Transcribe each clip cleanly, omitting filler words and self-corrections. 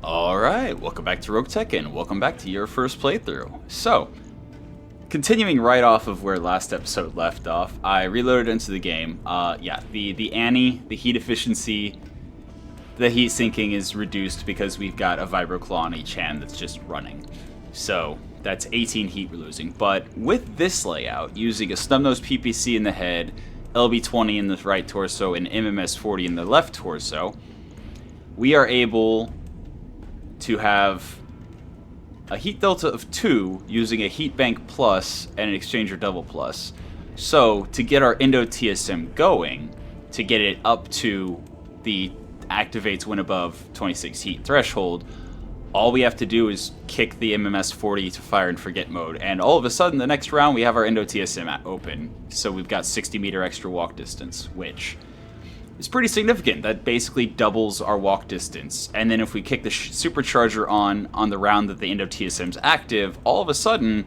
Alright, welcome back to Roguetech and welcome back to your first playthrough. So, continuing right off of where last episode left off, I reloaded into the game. The Annie, the heat efficiency, the heat sinking is reduced because we've got a Vibro Claw on each hand that's just running. So, that's 18 heat we're losing. But with this layout, using a Snubnose PPC in the head, LB20 in the right torso, and MMS40 in the left torso, we are able to have a heat delta of 2 using a heat bank plus and an exchanger double plus. So to get our Indo TSM going, to get it up to the activates when above 26 heat threshold, all we have to do is kick the MMS 40 to fire and forget mode, and all of a sudden the next round we have our Indo TSM open. So we've got 60 meter extra walk distance, which is pretty significant. That basically doubles our walk distance. And then if we kick the supercharger on the round that the Indo TSM's active, all of a sudden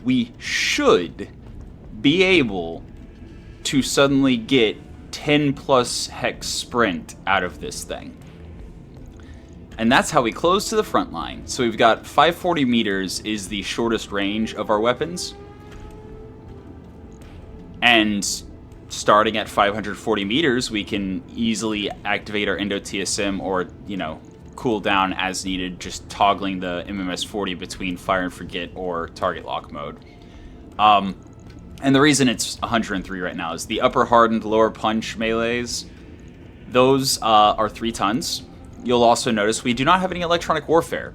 we should be able to suddenly get 10 plus hex sprint out of this thing. And that's how we close to the front line. So we've got 540 meters is the shortest range of our weapons. And starting at 540 meters, we can easily activate our Indo TSM or, cool down as needed, just toggling the MMS 40 between fire and forget or target lock mode. And the reason it's 103 right now is the upper hardened, lower punch melees. Those are 3 tons. You'll also notice we do not have any electronic warfare.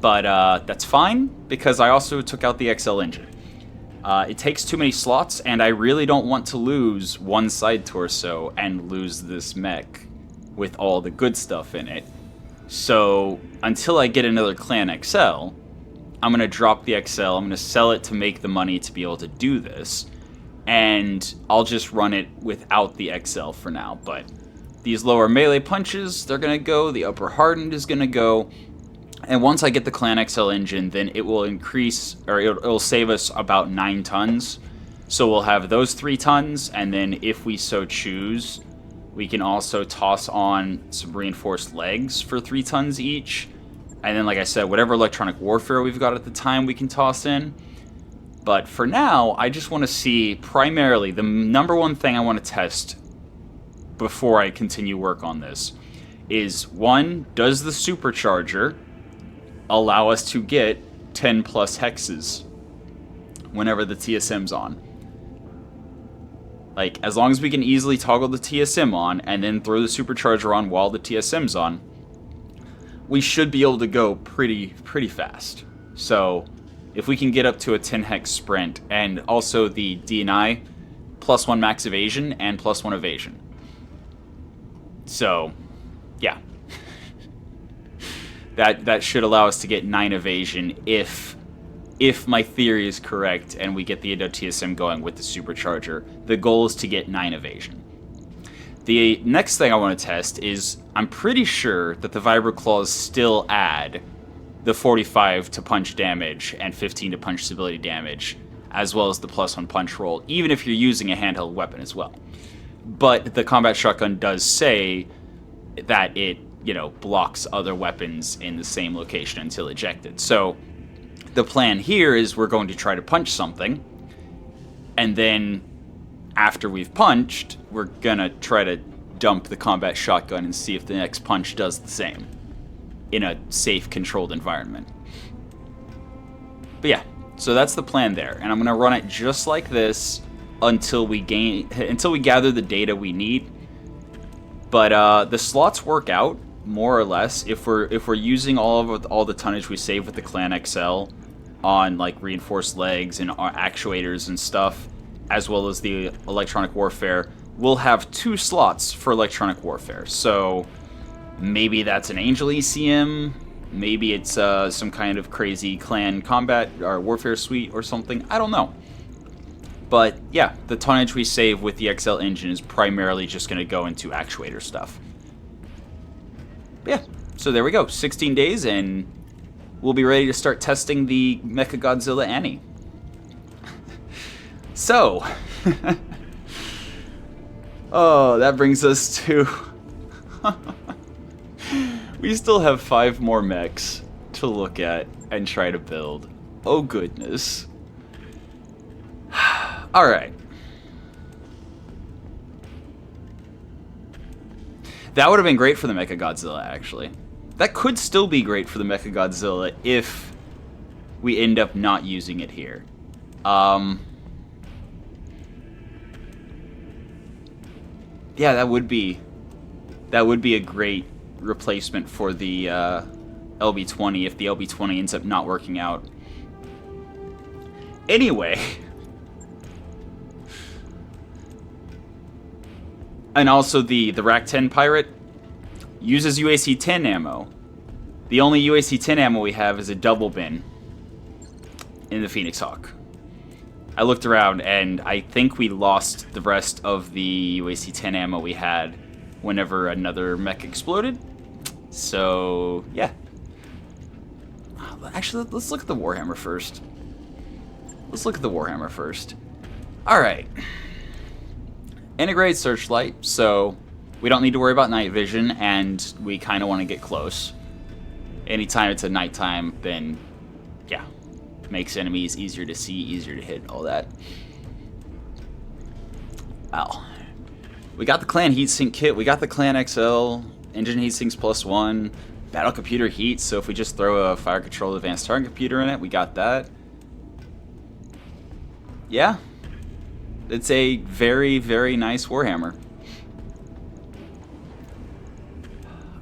But that's fine, because I also took out the XL engine. It takes too many slots, and I really don't want to lose one side torso and lose this mech with all the good stuff in it. So, until I get another Clan XL, I'm going to drop the XL, I'm going to sell it to make the money to be able to do this, and I'll just run it without the XL for now. But these lower melee punches, they're going to go, the upper hardened is going to go. And once I get the Clan XL engine, then it will increase, or it'll save us about 9 tons. So we'll have those 3 tons, and then if we so choose, we can also toss on some reinforced legs for 3 tons each. And then, like I said, whatever electronic warfare we've got at the time, we can toss in. But for now, I just want to see, primarily, the number one thing I want to test before I continue work on this is, 1, does the supercharger allow us to get 10 plus hexes whenever the TSM's on? Like, as long as we can easily toggle the TSM on and then throw the supercharger on while the TSM's on, we should be able to go pretty fast. So if we can get up to a 10 hex sprint, and also the DNI +1 max evasion and +1 evasion. So yeah, that should allow us to get 9 evasion if my theory is correct and we get the Indo TSM going with the supercharger. The goal is to get 9 evasion. The next thing I want to test is, I'm pretty sure that the Vibro Claws still add the 45 to punch damage and 15 to punch stability damage, as well as the +1 punch roll, even if you're using a handheld weapon as well. But the combat shotgun does say that it, blocks other weapons in the same location until ejected. So the plan here is we're going to try to punch something, and then after we've punched, we're gonna try to dump the combat shotgun and see if the next punch does the same in a safe, controlled environment. But yeah, so that's the plan there, and I'm gonna run it just like this until we gather the data we need. But the slots work out more or less if we're using all the tonnage we save with the Clan XL on like reinforced legs and actuators and stuff, as well as the electronic warfare. We'll have 2 slots for electronic warfare. So maybe that's an Angel ECM, maybe it's some kind of crazy Clan combat or warfare suite or something. I don't know. But yeah, the tonnage we save with the XL engine is primarily just going to go into actuator stuff. But yeah, so there we go. 16 days and we'll be ready to start testing the Mechagodzilla Annie. So, oh, that brings us to We still have 5 more mechs to look at and try to build. Oh goodness. Alright. That would have been great for the Mechagodzilla, actually. That could still be great for the Mechagodzilla if we end up not using it here. Yeah, that would be a great replacement for the LB20 if the LB20 ends up not working out. Anyway. And also the Rack-10 Pirate uses UAC-10 ammo. The only UAC-10 ammo we have is a double bin in the Phoenix Hawk. I looked around and I think we lost the rest of the UAC-10 ammo we had whenever another mech exploded. So, yeah. Actually, let's look at the Warhammer first. Alright. Integrated searchlight, so we don't need to worry about night vision, and we kind of want to get close. Anytime it's at nighttime, then, yeah, makes enemies easier to see, easier to hit, all that. Wow. We got the Clan Heatsink kit, we got the Clan XL, engine heatsinks +1, battle computer heat, so if we just throw a fire control advanced target computer in it, we got that. Yeah. It's a very, very nice Warhammer.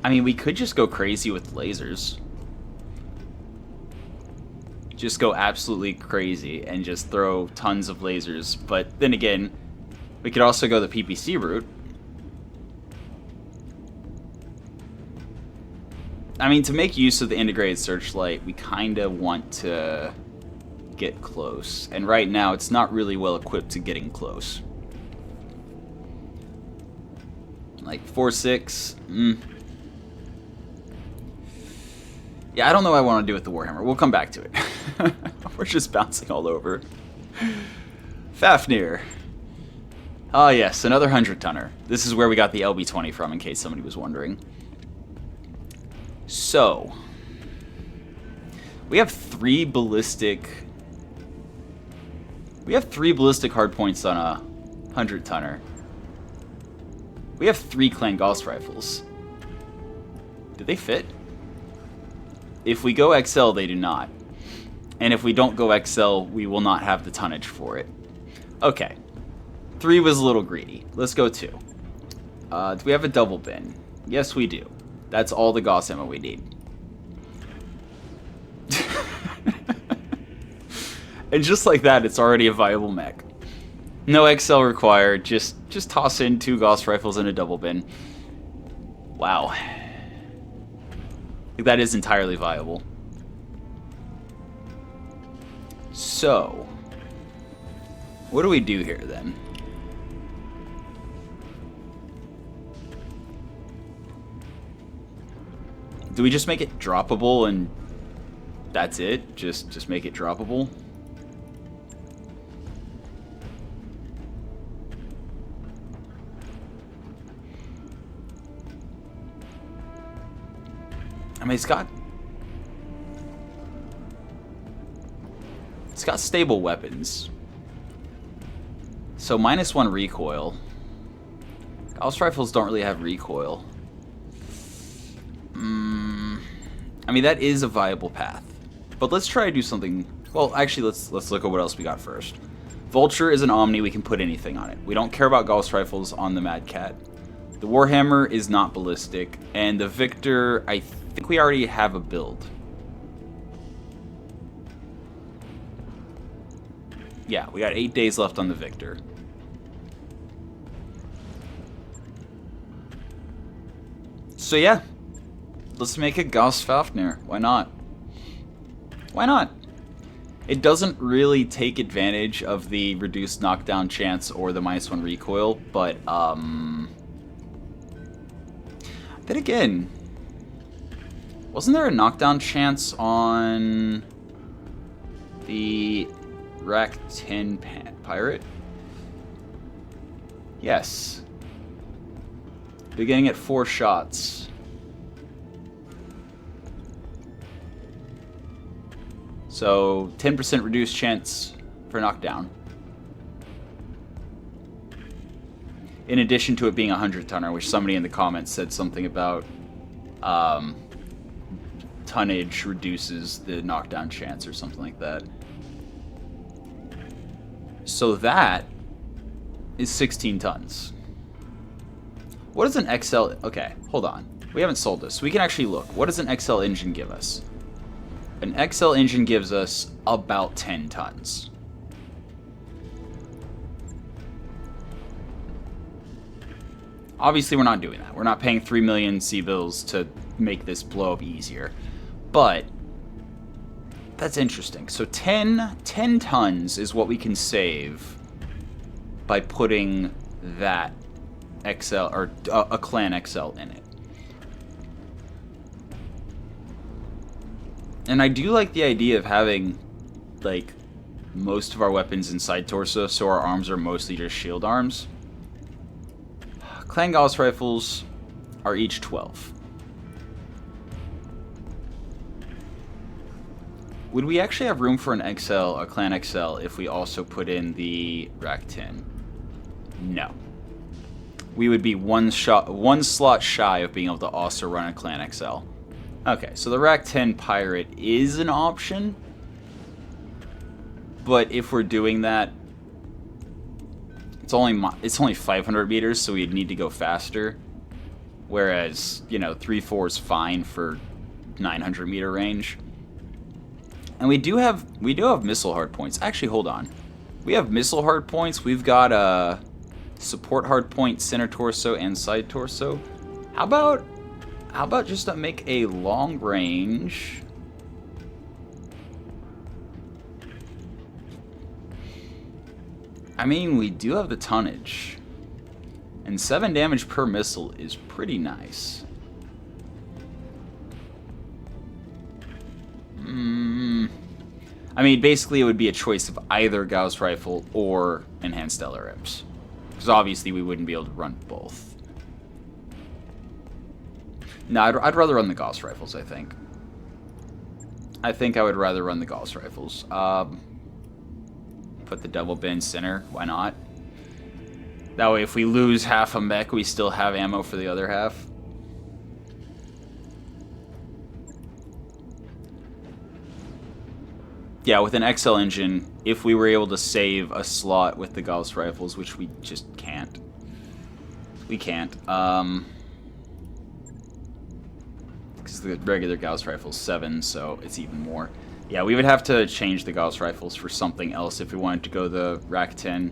I mean, we could just go crazy with lasers. Just go absolutely crazy and just throw tons of lasers. But then again, we could also go the PPC route. I mean, to make use of the integrated searchlight, we kind of want to get close, and right now it's not really well equipped to getting close. Like 4.6. Yeah, I don't know what I want to do with the Warhammer. We'll come back to it. We're just bouncing all over. Fafnir. Oh yes, another 100-tonner. This is where we got the LB20 from, in case somebody was wondering. So we have 3 ballistic hardpoints on a 100-tonner. We have 3 Clan Gauss rifles. Do they fit? If we go XL, they do not. And if we don't go XL, we will not have the tonnage for it. Okay. 3 was a little greedy. Let's go 2. Do we have a double bin? Yes, we do. That's all the Gauss ammo we need. And just like that, it's already a viable mech. No XL required. Just toss in 2 Gauss rifles in a double bin. Wow. That is entirely viable. So, what do we do here then? Do we just make it droppable and that's it? Just make it droppable? I mean, it's got stable weapons. So -1 recoil. Gauss rifles don't really have recoil. I mean, that is a viable path. But let's try to do something. Well, actually, let's look at what else we got first. Vulture is an Omni. We can put anything on it. We don't care about Gauss rifles on the Mad Cat. The Warhammer is not ballistic, and the Victor, I think we already have a build. Yeah, we got 8 days left on the Victor. So yeah, let's make a Gauss Fafnir. Why not? Why not? It doesn't really take advantage of the reduced knockdown chance or the -1 recoil, but then again, wasn't there a knockdown chance on the Rack-10 Pirate? Yes. Beginning at 4 shots. So 10% reduced chance for knockdown. In addition to it being a 100-tonner, which somebody in the comments said something about tonnage reduces the knockdown chance or something like that. So that is 16 tons. What does an XL... Okay, hold on. We haven't sold this. We can actually look. What does an XL engine give us? An XL engine gives us about 10 tons. Obviously, we're not doing that. We're not paying 3 million C-bills to make this blow up easier. But that's interesting. So 10 tons is what we can save by putting that XL, or a clan XL in it. And I do like the idea of having, like, most of our weapons inside torso, so our arms are mostly just shield arms. Clan Gauss rifles are each 12. Would we actually have room for an XL, a Clan XL, if we also put in the Rack 10? No. We would be one slot shy of being able to also run a Clan XL. Okay, so the Rack 10 Pirate is an option, but if we're doing that, it's only 500 meters, so we'd need to go faster. Whereas, you know, 3.4 is fine for 900 meter range. And we do have missile hard points. Actually, hold on. We have missile hard points. We've got support hard point, center torso, and side torso. How about just make a long range? I mean, we do have the tonnage. And 7 damage per missile is pretty nice. I mean, basically it would be a choice of either Gauss Rifle or Enhanced LRMs. Because obviously we wouldn't be able to run both. No, I'd rather run the Gauss Rifles, I think. I think I would rather run the Gauss Rifles. Put the double bin center, why not? That way if we lose half a mech, we still have ammo for the other half. Yeah, with an XL engine, if we were able to save a slot with the Gauss rifles, which we just can't. We can't. Because the regular Gauss rifle's 7, so it's even more. Yeah, we would have to change the Gauss rifles for something else if we wanted to go the Rack 10.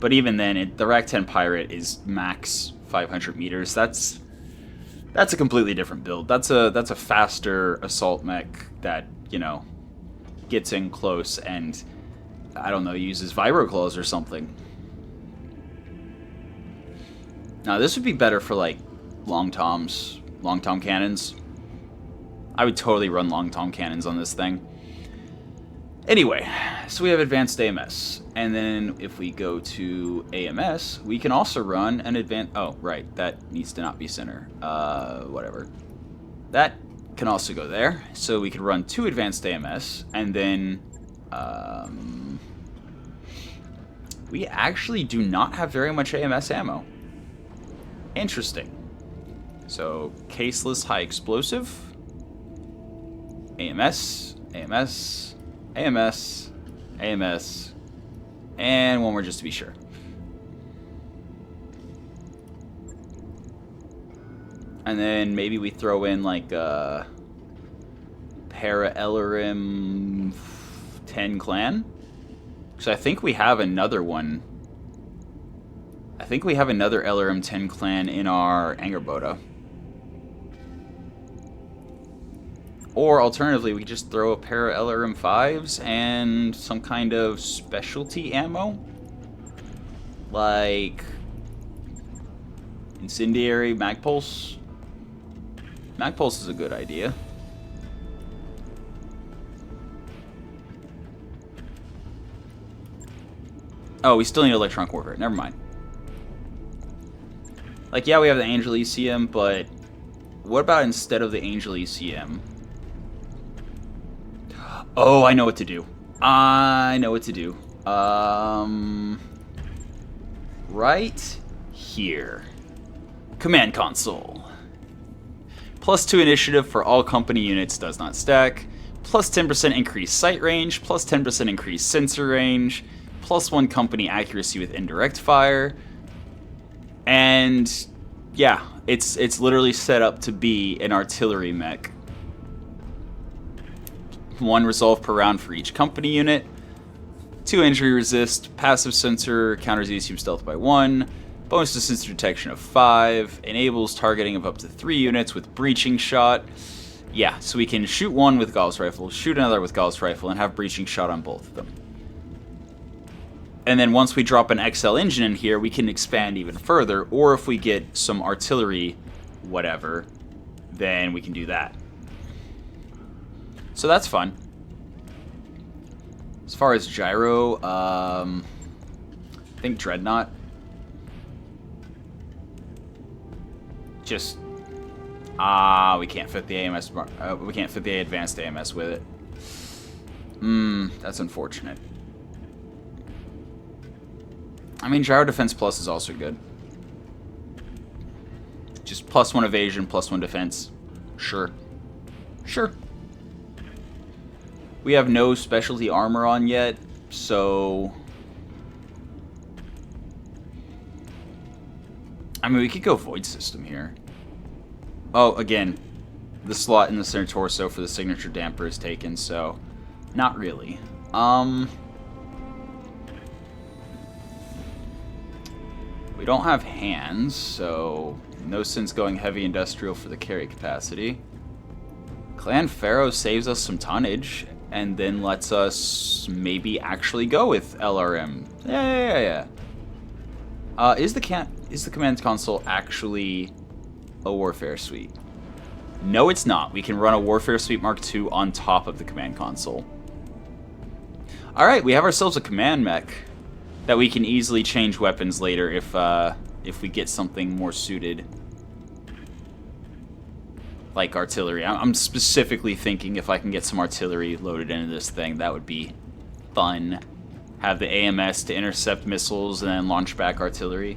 But even then, the Rack 10 Pirate is max 500 meters. That's a completely different build. That's a faster assault mech that, you know, gets in close and, I don't know, uses vibro claws or something. Now, this would be better for, like, long tom cannons. I would totally run long tom cannons on this thing. Anyway, so we have advanced AMS. And then if we go to AMS, we can also run an advanced... Oh, right, that needs to not be center. Whatever. That can also go there. So we could run 2 advanced AMS, and then... we actually do not have very much AMS ammo. Interesting. So, caseless high explosive. AMS, AMS, AMS, AMS, and one more just to be sure. And then maybe we throw in like a Para LRM 10 clan. Because I think we have another one. I think we have another LRM 10 clan in our Angerboda. Or alternatively, we could just throw a pair of LRM 5s and some kind of specialty ammo. Like Incendiary Magpulse. Magpulse is a good idea. Oh, we still need electronic warfare. Never mind. Like, yeah, we have the Angel ECM, but what about instead of the Angel ECM? Oh, I know what to do. I know what to do. Right here. Command console. +2 initiative for all company units does not stack. +10% increased sight range. +10% increased sensor range. +1 company accuracy with indirect fire. And yeah, it's literally set up to be an artillery mech. 1 resolve per round for each company unit. 2 injury resist. Passive sensor counters ECM stealth by 1. Bonus to sensor detection of 5. Enables targeting of up to 3 units with breaching shot. Yeah, so we can shoot one with Gauss rifle, shoot another with Gauss rifle, and have breaching shot on both of them. And then once we drop an XL engine in here, we can expand even further, or if we get some artillery, whatever, then we can do that. So that's fun. As far as gyro, I think Dreadnought. Just, we can't fit the AMS. We can't fit the advanced AMS with it. That's unfortunate. I mean, gyro defense plus is also good. Just +1 evasion, +1 defense. Sure. Sure. We have no specialty armor on yet, so... I mean, we could go Void System here. Oh, again, the slot in the center torso for the signature damper is taken, so... Not really. We don't have hands, so... No sense going heavy industrial for the carry capacity. Clan Pharaoh saves us some tonnage, and then lets us maybe actually go with LRM. Yeah. Is the command console actually a Warfare Suite? No, it's not. We can run a Warfare Suite Mark II on top of the command console. Alright, we have ourselves a command mech that we can easily change weapons later if we get something more suited. Like artillery. I'm specifically thinking if I can get some artillery loaded into this thing, that would be fun. Have the AMS to intercept missiles and then launch back artillery.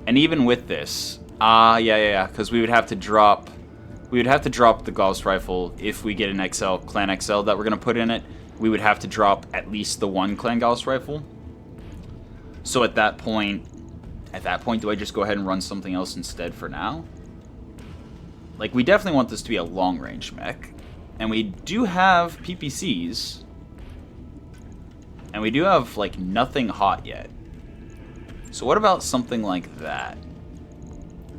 And even with this, yeah, because we would have to drop the Gauss rifle if we get an XL, Clan XL that we're gonna put in it. We would have to drop at least the 1 Clan Gauss rifle. So at that point, do I just go ahead and run something else instead for now? Like, we definitely want this to be a long-range mech. And we do have PPCs. And we do have, like, nothing hot yet. So what about something like that?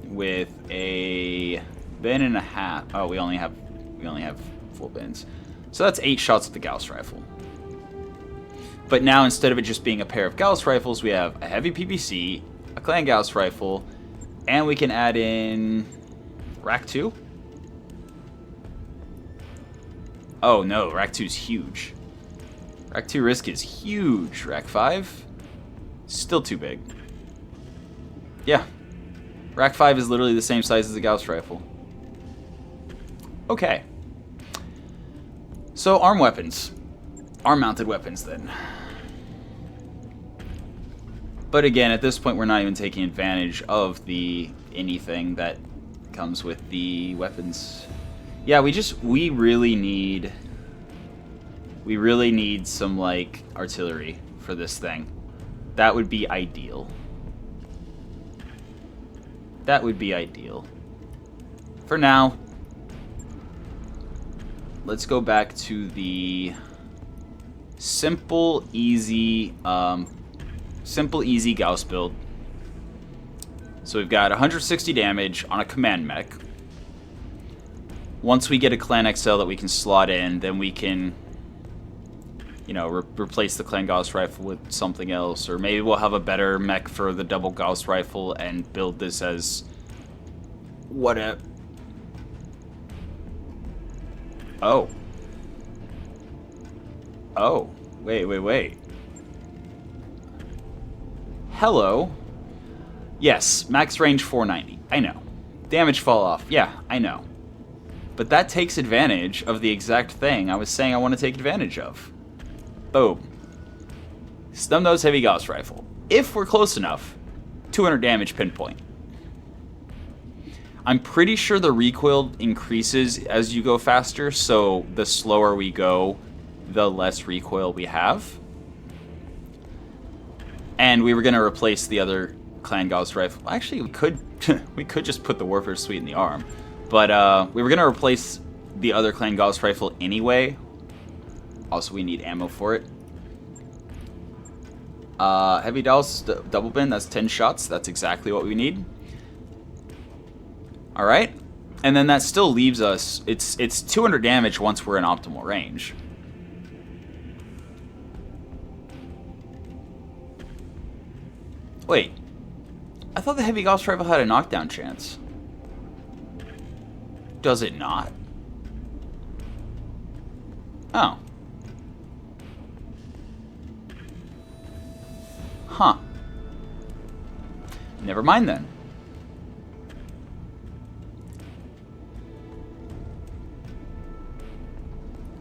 With a bin and a half. Oh, we only have full bins. So that's 8 shots with the Gauss rifle. But now, instead of it just being a pair of Gauss rifles, we have a heavy PPC, a Clan Gauss rifle, and we can add in... Rack 2? Oh no, Rack 2 is huge. Rack 2 risk is huge. Rack 5? Still too big. Yeah. Rack 5 is literally the same size as the Gauss rifle. Okay. So, arm weapons. Arm-mounted weapons, then. But again, at this point, we're not even taking advantage of the anything that comes with the weapons. Yeah, we really need some, like, artillery for this thing. That would be ideal. That would be ideal. For now, let's go back to the simple, easy Gauss build. So we've got 160 damage on a command mech. Once we get a Clan XL that we can slot in, then we can, you know, replace the Clan Gauss rifle with something else. Or maybe we'll have a better mech for the double Gauss rifle and build this as... whatever. Oh. Oh. Wait. Hello. Yes, max range 490. I know. Damage fall off. Yeah, I know. But that takes advantage of the exact thing I was saying I want to take advantage of. Boom. Snub-nosed heavy Gauss rifle. If we're close enough, 200 damage pinpoint. I'm pretty sure the recoil increases as you go faster, so the slower we go, the less recoil we have. And we were going to replace the other Clan Gauss rifle. Actually, we could we could just put the Warfare Suite in the arm. But we were going to replace the other Clan Gauss rifle anyway. Also, we need ammo for it. Heavy Dowse double bin, that's 10 shots. That's exactly what we need. Alright. And then that still leaves us... It's 200 damage once we're in optimal range. Wait. I thought the Heavy Gauss rifle had a knockdown chance. Does it not? Oh. Huh. Never mind then.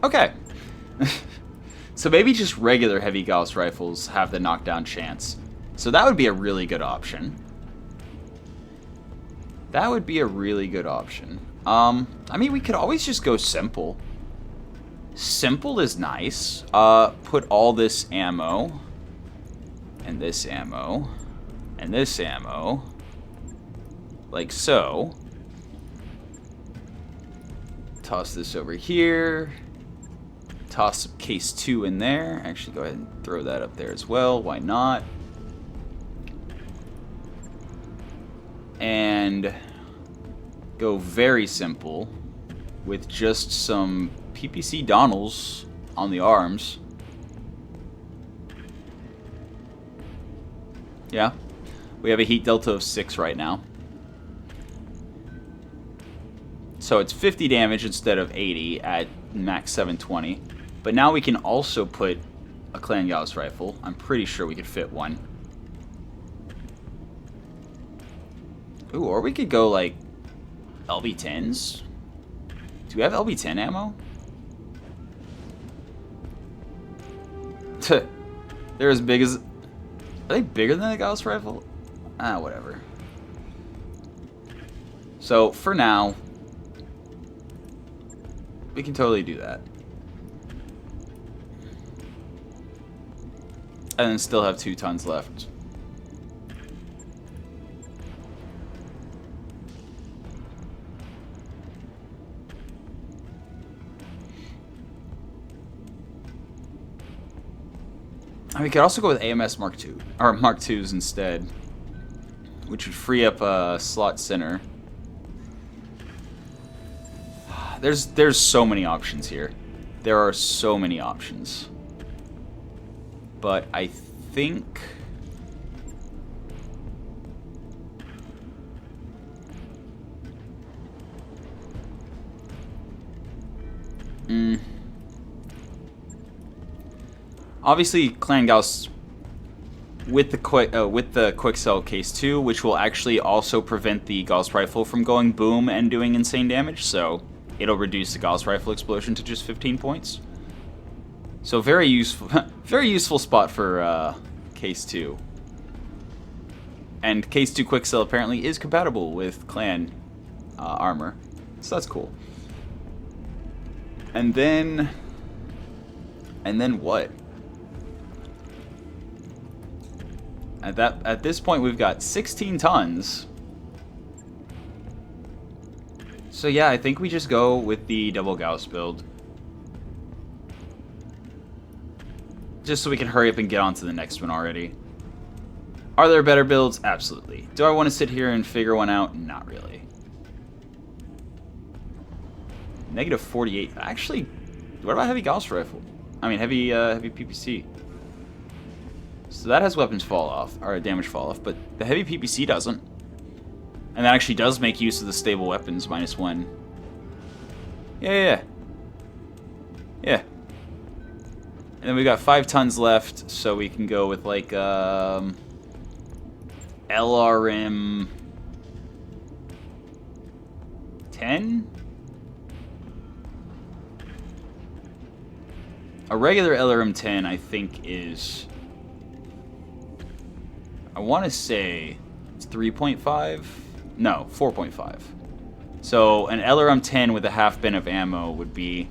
Okay. So maybe just regular Heavy Gauss rifles have the knockdown chance. So that would be a really good option. That would be a really good option. I mean, we could always just go simple. Simple is nice. Put all this ammo, and this ammo, and this ammo, like so. Toss this over here. Toss some case 2 in there. Actually, go ahead and throw that up there as well. Why not? And go very simple with just some PPC Donnells on the arms. Yeah, we have a heat delta of 6 right now. So it's 50 damage instead of 80 at max 720. But now we can also put a Clan Gauss rifle. I'm pretty sure we could fit one. Ooh, or we could go like LB10s. Do we have LB10 ammo? They're as big as... Are they bigger than a Gauss rifle? Ah, whatever. So, for now, we can totally do that. And then still have 2 tons left. And we could also go with AMS Mark II, or Mark IIs instead, which would free up a slot center. There's so many options here. There are so many options. But I think... Obviously, Clan Gauss with the quick sell case 2, which will actually also prevent the Gauss rifle from going boom and doing insane damage, so it'll reduce the Gauss rifle explosion to just 15 points. So very useful spot for case 2. And case 2 quick sell apparently is compatible with Clan armor, so that's cool. And then what? At this point, we've got 16 tons. So yeah, I think we just go with the double Gauss build. Just so we can hurry up and get on to the next one already. Are there better builds? Absolutely. Do I want to sit here and figure one out? Not really. Negative 48. Actually, what about heavy Gauss rifle? I mean, heavy PPC. So that has weapons fall off, or damage fall off, but the heavy PPC doesn't. And that actually does make use of the stable weapons, -1. Yeah. And then we've got 5 tons left, so we can go with like LRM 10? A regular LRM-10, I think, is... I want to say it's 3.5? No, 4.5. So an LRM-10 with a half bin of ammo would be...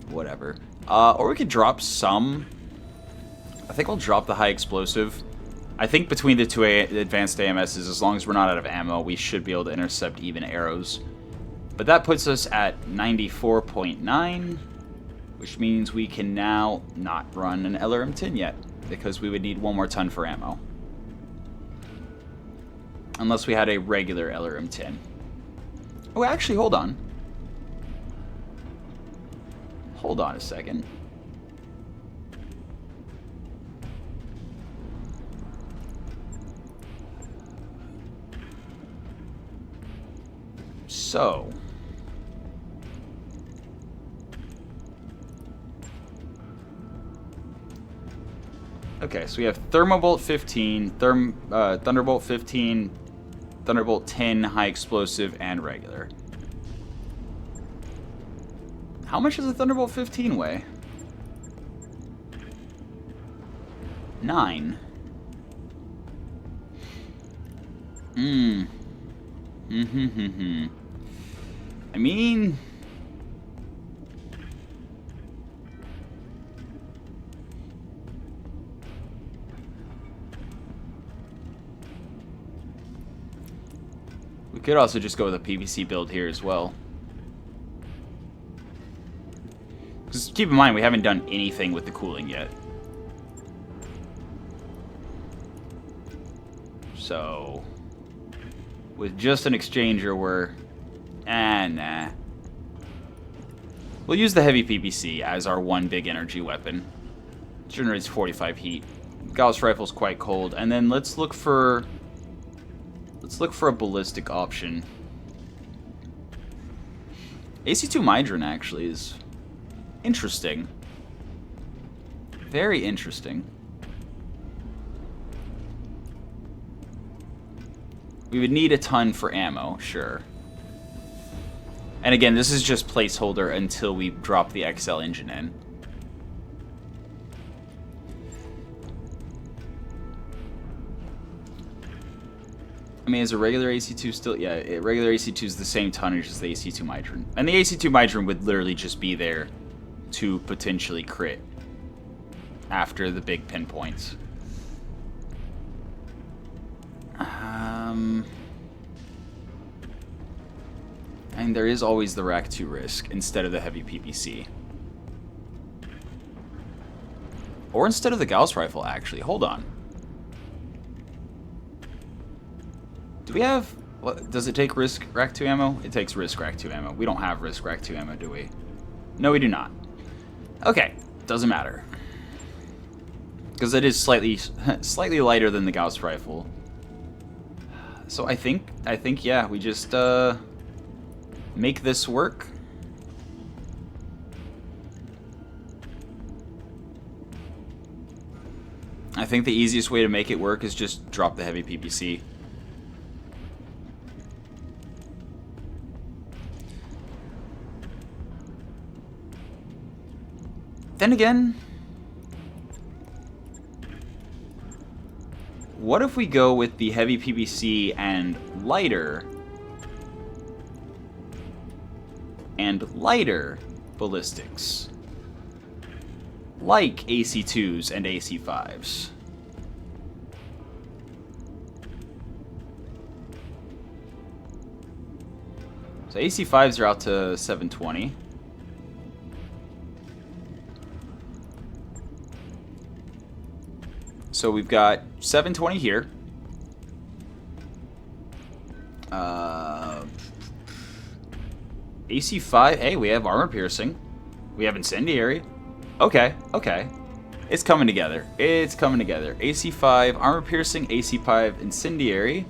whatever. Or we could drop some... I think I'll drop the high explosive. I think between the two advanced AMSs, as long as we're not out of ammo, we should be able to intercept even arrows. But that puts us at 94.9, which means we can now not run an LRM-10 yet, because we would need 1 more ton for ammo. Unless we had a regular LRM-10. Oh, actually, hold on. Hold on a second. So... okay, so we have Thermobolt 15, Thunderbolt 15, Thunderbolt 10, high explosive, and regular. How much does a Thunderbolt 15 weigh? 9. I mean... we could also just go with a PVC build here as well. Just keep in mind, we haven't done anything with the cooling yet. So... with just an exchanger, we're... nah. We'll use the heavy PPC as our one big energy weapon. Generates 45 heat. Gauss rifle's quite cold. And then let's look for a ballistic option. AC2 Mydron actually is interesting. Very interesting. We would need a ton for ammo, sure. And again, this is just placeholder until we drop the XL engine in. I mean, is a regular AC2 still... yeah, regular AC2 is the same tonnage as the AC2 Mydron. And the AC2 Mydron would literally just be there to potentially crit after the big pinpoints. And there is always the Rack 2 risk instead of the heavy PPC. Or instead of the Gauss rifle, actually. Hold on. Do we have... what, does it take risk Rack 2 ammo? It takes risk Rack 2 ammo. We don't have risk Rack 2 ammo, do we? No, we do not. Okay, doesn't matter. Because it is slightly lighter than the Gauss rifle. So I think yeah, we just make this work. I think the easiest way to make it work is just drop the heavy PPC. Then again, what if we go with the heavy PPC and lighter ballistics? Like AC2s and AC5s. So AC5s are out to 720. So we've got 720 here. AC5, hey, we have armor piercing. We have incendiary. Okay, okay. It's coming together. It's coming together. AC5, armor piercing, AC5, incendiary.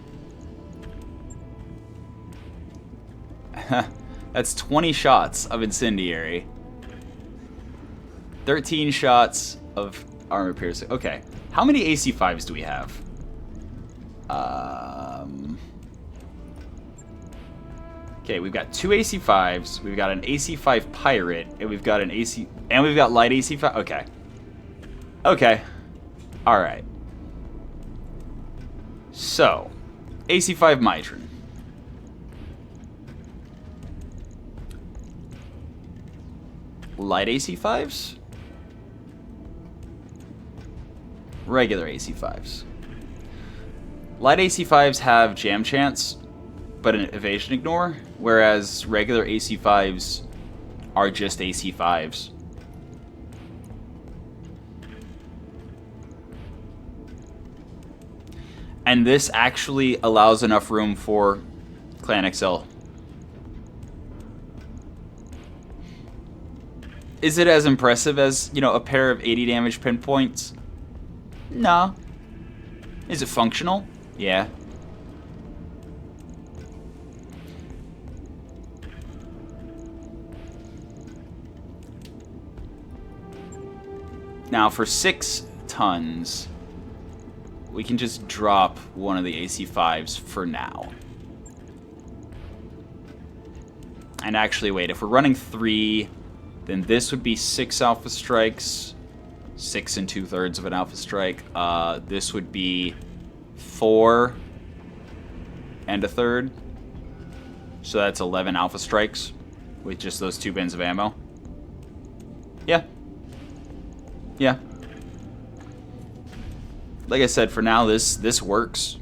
That's 20 shots of incendiary. 13 shots of armor piercing. Okay. How many AC5s do we have? Okay, we've got 2 AC5s, we've got an AC5 pirate, and we've got an AC... And we've got light AC5... Okay. Okay. Alright. So, AC5 Mitron. Light AC5s? Regular AC5s. Light AC5s have jam chance, but an evasion ignore, whereas regular AC5s are just AC5s. And this actually allows enough room for Clan XL. Is it as impressive as, you know, a pair of 80 damage pinpoints? No. Is it functional? Yeah. Now for 6 tons, we can just drop one of the AC5s for now. And actually, wait, if we're running 3, then this would be 6 alpha strikes, 6 2/3 of an alpha strike. This would be 4 1/3. So that's 11 alpha strikes with just those 2 bins of ammo. Yeah. Yeah. Like I said, for now, this works.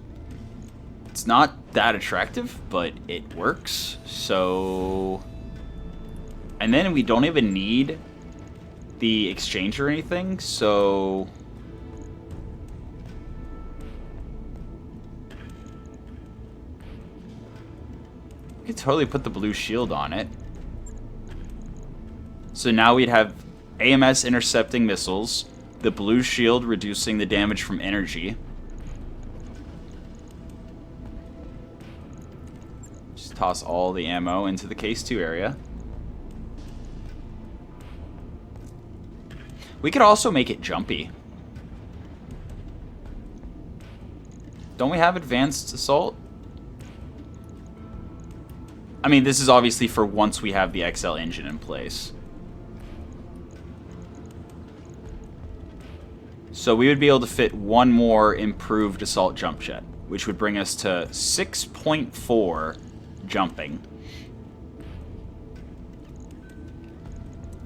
It's not that attractive, but it works. So... And then we don't even need the exchange or anything, so... We could totally put the blue shield on it. So now we'd have AMS intercepting missiles, the blue shield reducing the damage from energy. Just toss all the ammo into the case 2 area. We could also make it jumpy. Don't we have advanced assault? I mean, this is obviously for once we have the XL engine in place. So we would be able to fit one more improved assault jump jet, which would bring us to 6.4 jumping.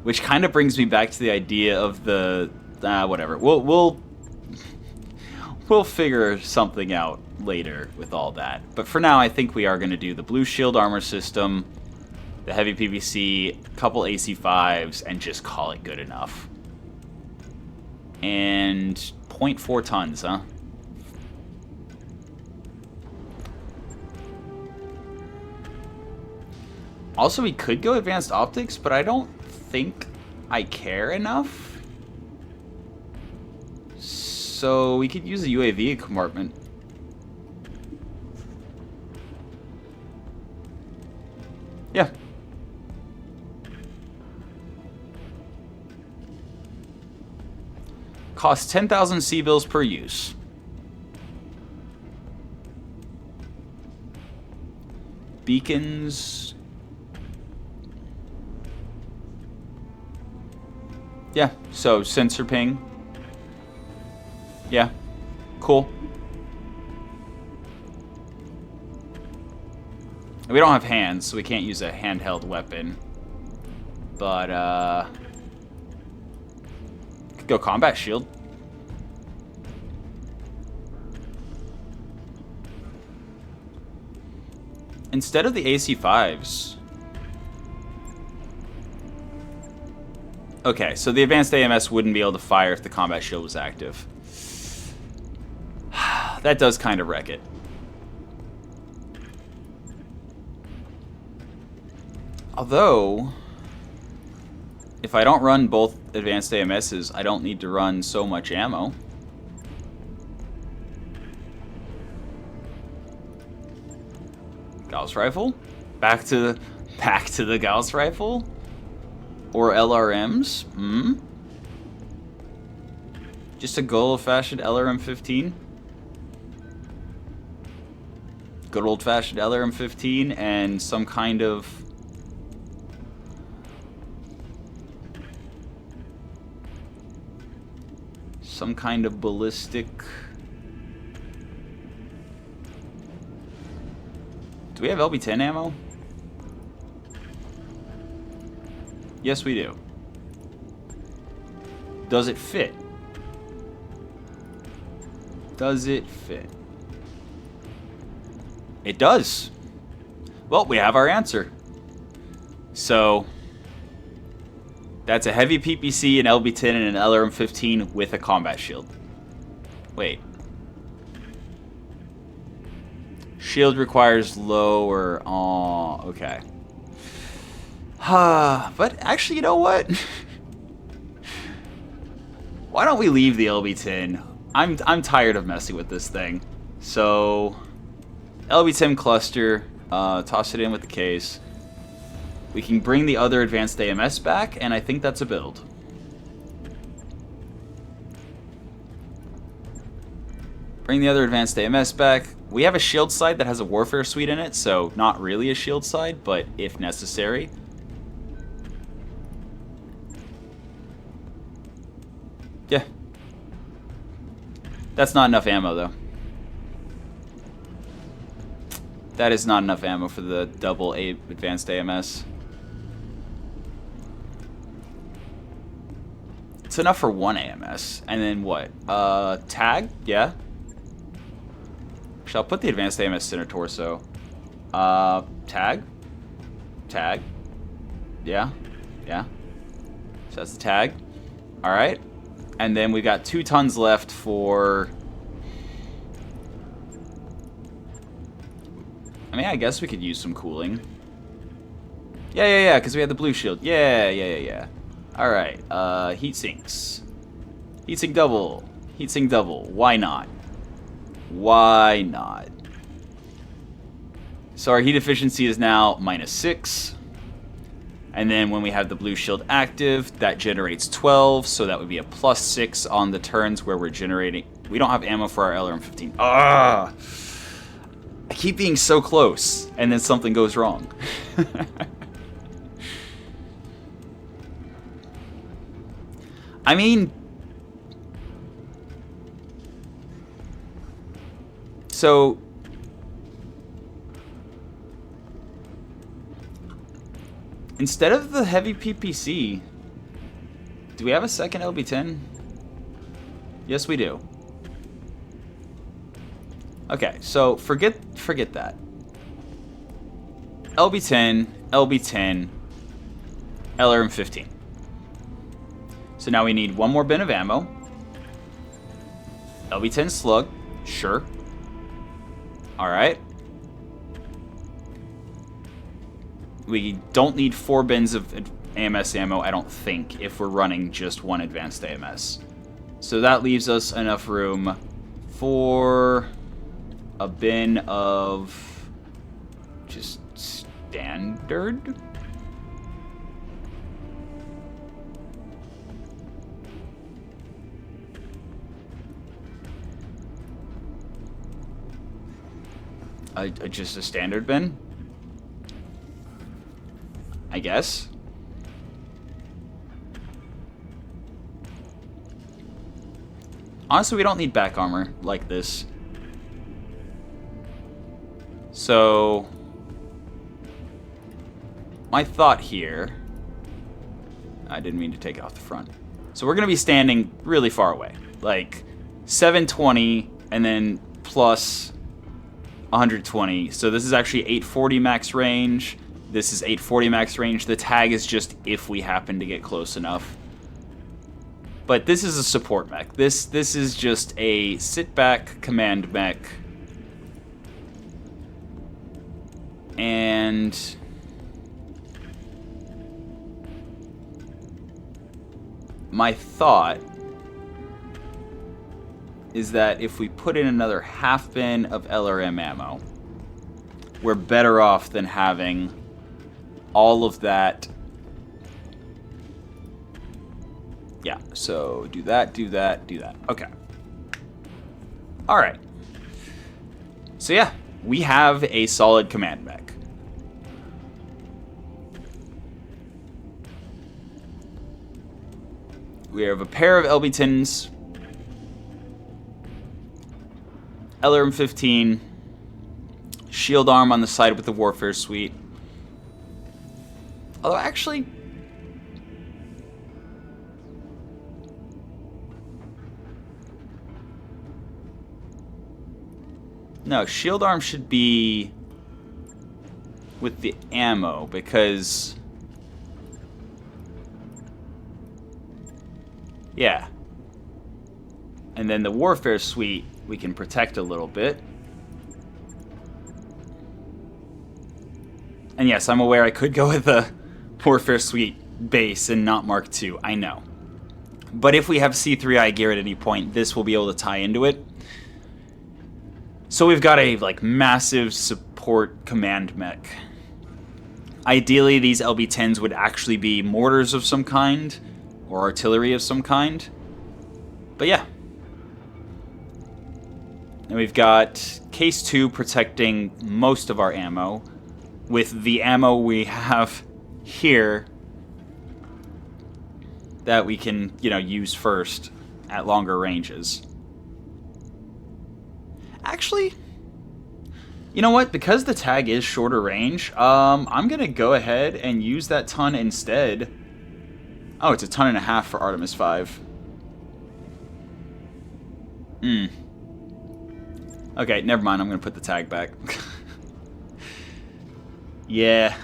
Which kind of brings me back to the idea of the... whatever. We'll figure something out later with all that. But for now, I think we are going to do the blue shield armor system, the heavy PVC, a couple AC5s, and just call it good enough. And 0.4 tons, huh? Also, we could go advanced optics, but I don't think I care enough. So we could use a UAV compartment. Yeah. Costs 10,000 C-bills per use. Beacons. Yeah, so sensor ping. Yeah, cool. We don't have hands, so we can't use a handheld weapon. But, could go combat shield. Instead of the AC5s. Okay, so the advanced AMS wouldn't be able to fire if the combat shield was active. That does kind of wreck it. Although, if I don't run both advanced AMSs, I don't need to run so much ammo. Gauss rifle? Back to the Gauss rifle? Or LRMs? Hmm? Just a goal-fashioned LRM-15? good old-fashioned LRM-15 and some kind of... ballistic... Do we have LB-10 ammo? Yes, we do. Does it fit? Does it fit? It does. Well, we have our answer. So, that's a heavy PPC, an LB-10, and an LRM-15 with a combat shield. Wait. Shield requires lower... Oh, okay. But actually, you know what? Why don't we leave the LB-10? I'm tired of messing with this thing. So, LB-10 cluster, toss it in with the case. We can bring the other advanced AMS back, and I think that's a build. Bring the other advanced AMS back. We have a shield side that has a warfare suite in it, so not really a shield side, but if necessary. Yeah. That's not enough ammo, though. That is not enough ammo for the double advanced AMS. It's enough for one AMS. And then what? Tag? Yeah. I'll put the advanced AMS center torso. Tag? Tag. Yeah. Yeah. So that's the tag. Alright. And then we got 2 tons left for... I mean, I guess we could use some cooling. Yeah, because we had the blue shield. Yeah. Alright, heat sinks. Heatsink double. Heatsink double. Why not? Why not? So our heat efficiency is now -6. And then when we have the blue shield active, that generates 12, so that would be a +6 on the turns where we're generating... We don't have ammo for our LRM-15. Ah! I keep being so close, and then something goes wrong. I mean... So... Instead of the heavy PPC, do we have a second LB-10? Yes, we do. Okay, so forget that. LB-10, LB-10, LRM-15. So now we need one more bin of ammo. LB-10 slug, sure. Alright. We don't need 4 bins of AMS ammo, I don't think, if we're running just one advanced AMS. So that leaves us enough room for a bin of just standard. Just a standard bin, I guess. Honestly, we don't need back armor like this. So, my thought here... I didn't mean to take it off the front. So we're going to be standing really far away. Like, 720 and then plus 120. So this is actually 840 max range. This is 840 max range. The tag is just if we happen to get close enough. But this is a support mech. This is just a sit-back command mech. And my thought is that if we put in another half bin of LRM ammo, we're better off than having all of that. Yeah, so do that, do that, do that. Okay. Alright. So yeah, we have a solid command mech. We have a pair of LB-10s, LRM-15, shield arm on the side with the warfare suite. Although, actually, no, shield arm should be with the ammo, because, yeah. And then the warfare suite, we can protect a little bit. And yes, I'm aware I could go with a warfare suite base and not Mark II, I know. But if we have C3I gear at any point, this will be able to tie into it. So we've got a like massive support command mech. Ideally, these LB-10s would actually be mortars of some kind, or artillery of some kind. But yeah. And we've got Case 2 protecting most of our ammo, with the ammo we have here that we can, use first at longer ranges. Actually, you know what? Because the tag is shorter range, I'm going to go ahead and use that ton instead. Oh, it's a 1.5 tons for Artemis 5. Okay, never mind. I'm going to put the tag back. Yeah.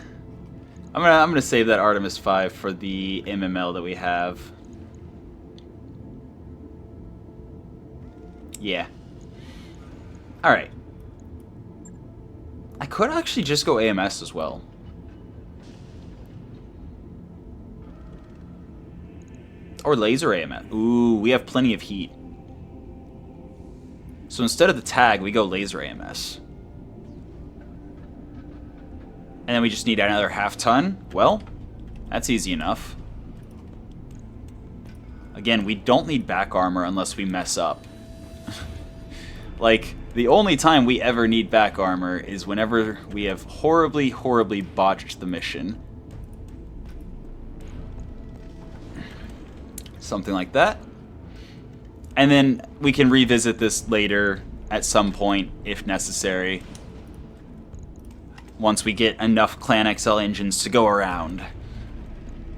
I'm gonna save that Artemis 5 for the MML that we have. Yeah. Alright. I could actually just go AMS as well. Or laser AMS. Ooh, we have plenty of heat. So instead of the tag, we go laser AMS. And then we just need another 1/2 ton. Well, that's easy enough. Again, we don't need back armor unless we mess up. Like, the only time we ever need back armor is whenever we have horribly, horribly botched the mission. Something like that. And then we can revisit this later at some point if necessary. Once we get enough Clan XL engines to go around.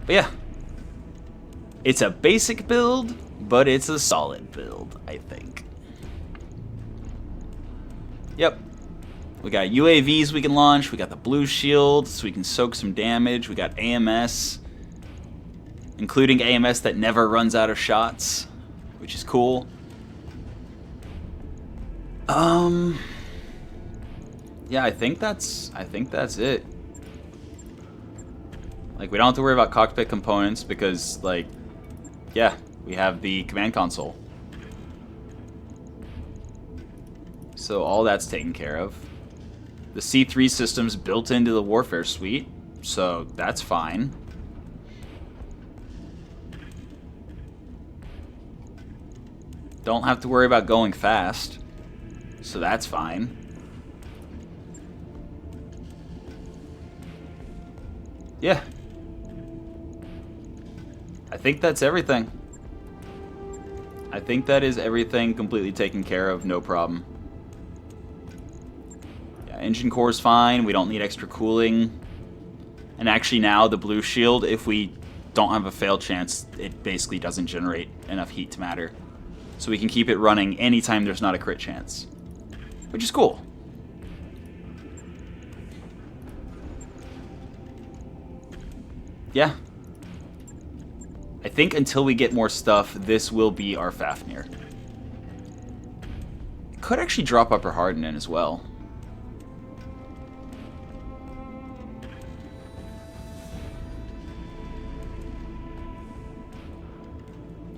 But yeah. It's a basic build, but it's a solid build, I think. Yep. We got UAVs we can launch. We got the blue shield, so we can soak some damage. We got AMS. Including AMS that never runs out of shots, which is cool. Yeah, I think that's it. Like, we don't have to worry about cockpit components because, like, yeah, we have the command console. So all that's taken care of. The C3 system's built into the warfare suite, so that's fine. Don't have to worry about going fast, so that's fine. Yeah. I think that's everything. I think that is everything completely taken care of, no problem. Yeah, engine core is fine, we don't need extra cooling. And actually now, the blue shield, if we don't have a fail chance, it basically doesn't generate enough heat to matter. So we can keep it running anytime there's not a crit chance. Which is cool. Yeah. I think until we get more stuff, this will be our Fafnir. It could actually drop Upper Hardening as well.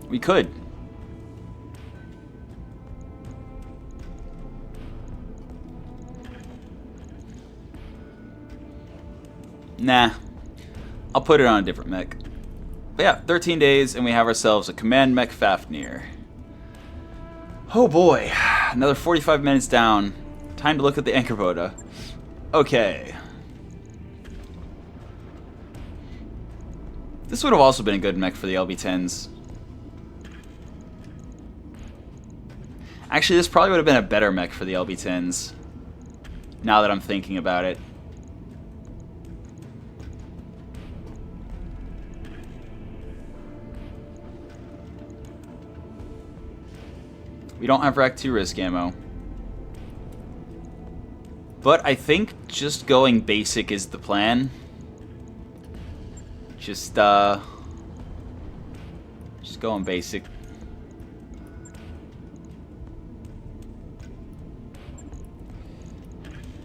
We could. Nah. I'll put it on a different mech. But yeah, 13 days and we have ourselves a command mech Fafnir. Oh boy. Another 45 minutes down Time to look at the anchor boda. Okay. This would have also been a good mech for the LB-10s. Actually, this probably would have been a better mech for the LB-10s. Now that I'm thinking about it. We don't have Rack 2 risk ammo. But I think just going basic is the plan. Just going basic.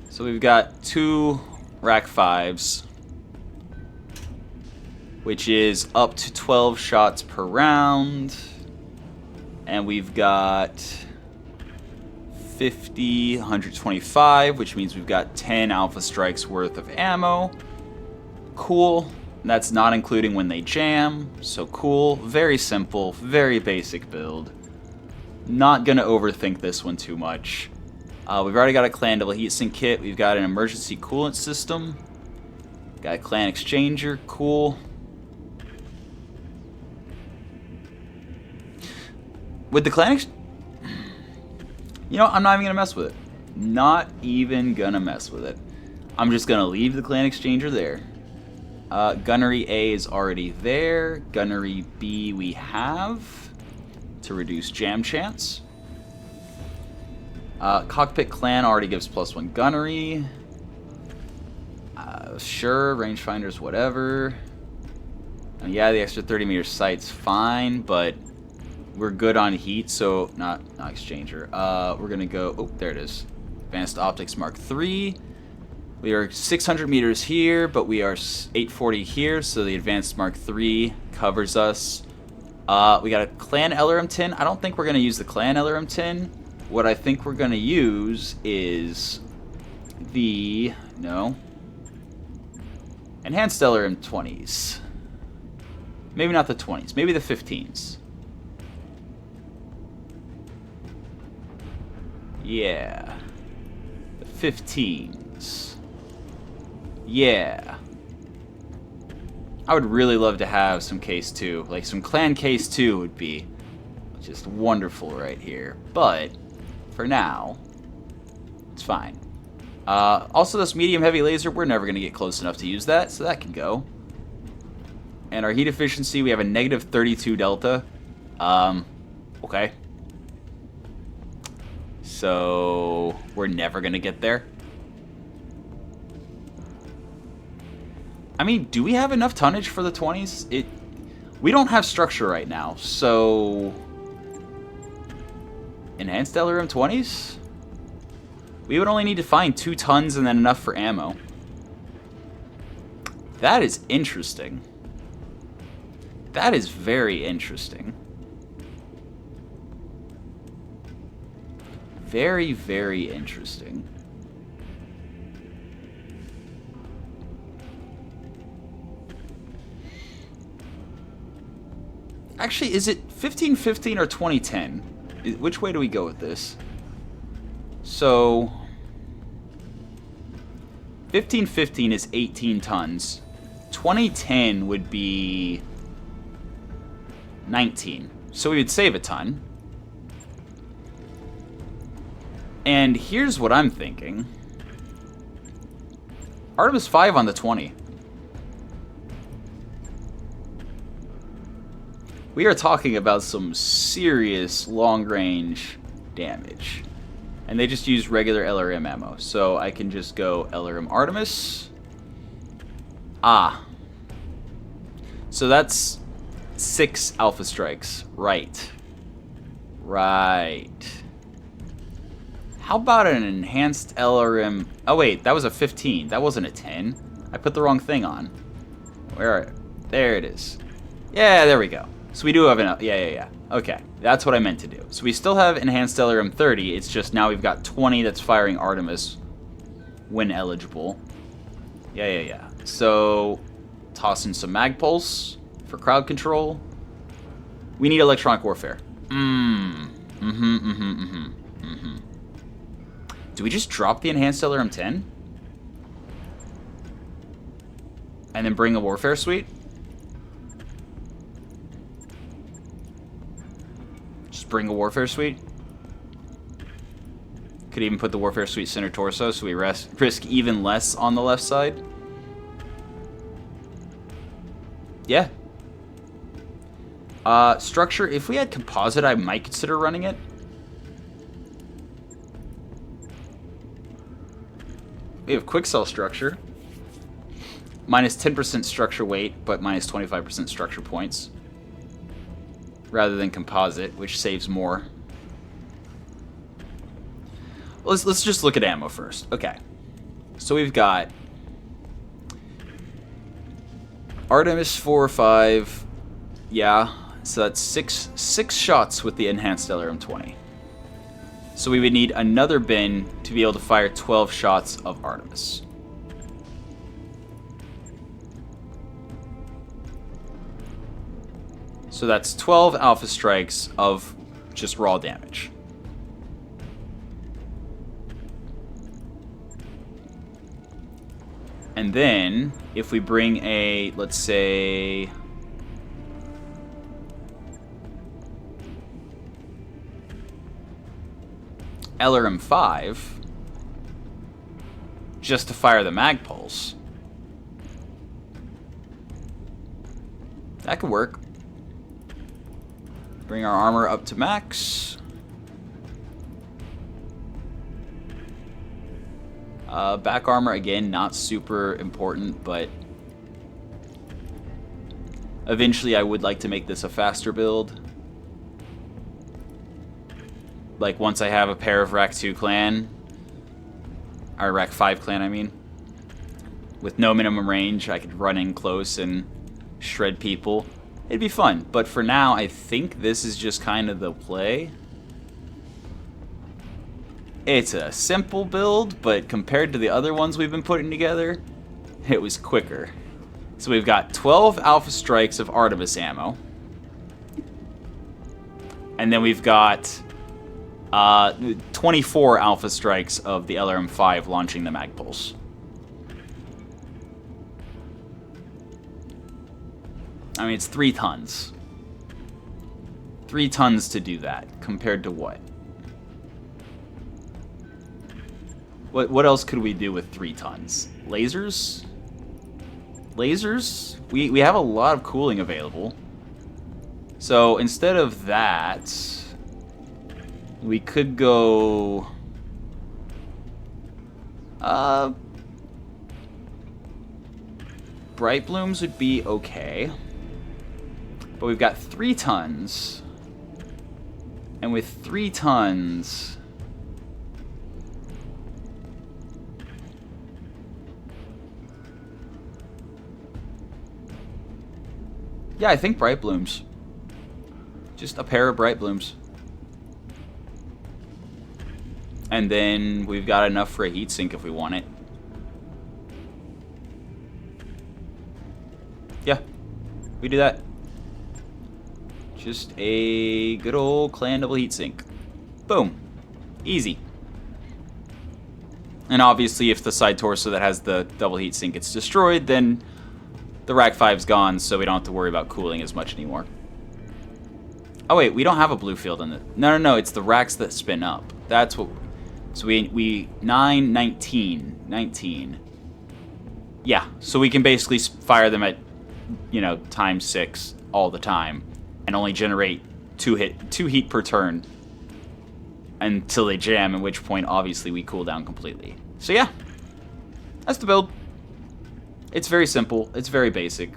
So we've got 2 Rack 5s, which is up to 12 shots per round. And we've got 50, 125, which means we've got 10 Alpha Strikes worth of ammo. Cool. That's not including when they jam, so cool. Very simple, very basic build. Not gonna overthink this one too much. We've already got a clan double heatsink kit. We've got an emergency coolant system. Got a clan exchanger, cool. With the clan you know, I'm not even gonna mess with it. Not even gonna mess with it. I'm just gonna leave the clan exchanger there. Gunnery A is already there. Gunnery B we have to reduce jam chance. Cockpit clan already gives +1 gunnery. Sure, rangefinders, whatever. Yeah, the extra 30 meter sight's fine, but we're good on heat, so not exchanger. We're gonna go. Oh, there it is. Advanced optics Mark III. We are 600 meters here, but we are 840 here, so the advanced Mark III covers us. We got a clan LRM tin. I don't think we're gonna use the clan LRM tin. What I think we're gonna use is the enhanced LRM 20s. Maybe not the 20s. Maybe the 15s. Yeah. The 15s. Yeah. I would really love to have some case 2. Like some clan case 2 would be just wonderful right here. But for now, it's fine. Also this medium heavy laser, we're never going to get close enough to use that, so that can go. And our heat efficiency, we have a -32 delta. Okay. So we're never going to get there. I mean, do we have enough tonnage for the 20s? We don't have structure right now, so enhanced LRM 20s? We would only need to find 2 tons and then enough for ammo. That is interesting. That is very interesting. Very, very interesting. Actually, is it 1515 or 2010? Which way do we go with this? So 1515 is 18 tons. 2010 would be 19. So we would save a ton. And here's what I'm thinking. Artemis 5 on the 20. We are talking about some serious long-range damage. And they just use regular LRM ammo. So I can just go LRM Artemis. So that's 6 Alpha Strikes. Right. Right. How about an enhanced LRM? Oh wait, that was a 15. That wasn't a 10. I put the wrong thing on. Where are it? There it is. Yeah, there we go. So we do have enough. Yeah. Okay, that's what I meant to do. So we still have enhanced LRM 30. It's just now we've got 20 that's firing Artemis when eligible. Yeah. So toss in some mag pulse for crowd control. We need electronic warfare. Do we just drop the enhanced LRM-10? And then bring a Warfare Suite? Just bring a Warfare Suite? Could even put the Warfare Suite center torso so we risk even less on the left side. Yeah. Structure, if we had composite, I might consider running it. We have quick cell structure. Minus 10% structure weight, but minus 25% structure points. Rather than composite, which saves more. Let's just look at ammo first. Okay. So we've got Artemis 4 or 5. Yeah. So that's six shots with the enhanced LRM-20. So we would need another bin to be able to fire 12 shots of Artemis. So that's 12 alpha strikes of just raw damage. And then, if we bring a, let's say, LRM-5, just to fire the mag pulse, that could work. Bring our armor up to max. Back armor, again, not super important, but eventually I would like to make this a faster build. Like, once I have a pair of Rack 2 clan, or Rack 5 clan, I mean, with no minimum range, I could run in close and shred people. It'd be fun, but for now, I think this is just kind of the play. It's a simple build, but compared to the other ones we've been putting together, it was quicker. So we've got 12 alpha strikes of Artemis ammo. And then we've got 24 alpha strikes of the LRM-5 launching the mag pulse. I mean, it's 3 tons. 3 tons to do that, compared to what? What else could we do with 3 tons? Lasers? Lasers? We have a lot of cooling available. So instead of that, we could go... Bright Blooms would be okay. But we've got 3 tons. And with 3 tons... Yeah, I think Bright Blooms. Just a pair of Bright Blooms. And then we've got enough for a heatsink if we want it. Yeah, we do that. Just a good old clan double heatsink. Boom. Easy. And obviously if the side torso that has the double heatsink gets destroyed, then the Rack 5's gone, so we don't have to worry about cooling as much anymore. Oh wait, we don't have a blue field in the... No, it's the racks that spin up. That's what... So we 9, 19. Yeah, so we can basically fire them at, you know, times 6 all the time, and only generate 2 heat per turn until they jam, at which point obviously we cool down completely. So yeah, that's the build. It's very simple. It's very basic.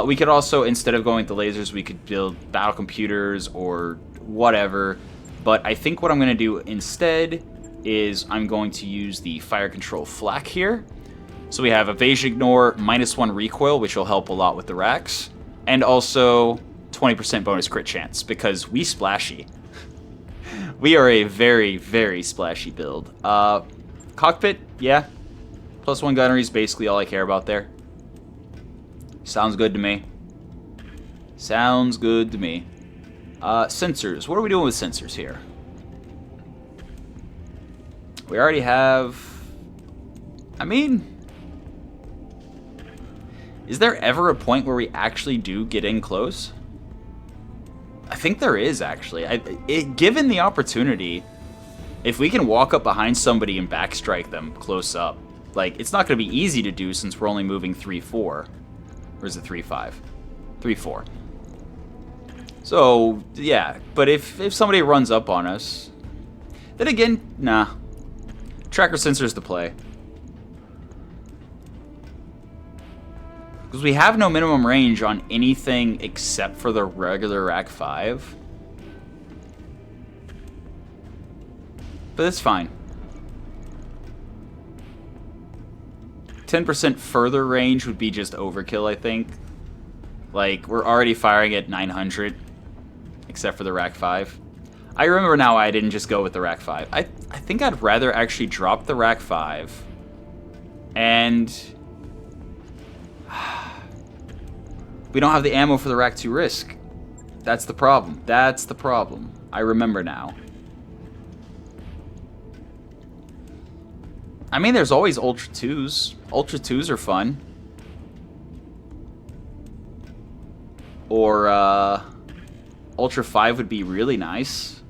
We could also, instead of going with the lasers, we could build battle computers or whatever. But I think what I'm going to do instead is I'm going to use the fire control flak here. So we have evasion ignore, -1 recoil, which will help a lot with the racks. And also 20% bonus crit chance, because we splashy. We are a very, very splashy build. Cockpit, yeah. +1 gunnery is basically all I care about there. Sounds good to me. Sounds good to me. Sensors. What are we doing with sensors here? We already have... I mean... Is there ever a point where we actually do get in close? I think there is, actually. Given the opportunity, if we can walk up behind somebody and backstrike them close up, like, it's not going to be easy to do since we're only moving 3-4. Or is it 3-5? 3-4. So, yeah. But if somebody runs up on us, then again, nah. Tracker sensor's the play. Because we have no minimum range on anything except for the regular Rack 5. But that's fine. 10% further range would be just overkill, I think. Like, we're already firing at 900, except for the Rack 5. I remember now why I didn't just go with the Rack 5. I think I'd rather actually drop the Rack 5 and... we don't have the ammo for the Rack 2 risk. That's the problem. That's the problem. I remember now. I mean, there's always Ultra 2s. Ultra 2s are fun. Or, Ultra 5 would be really nice.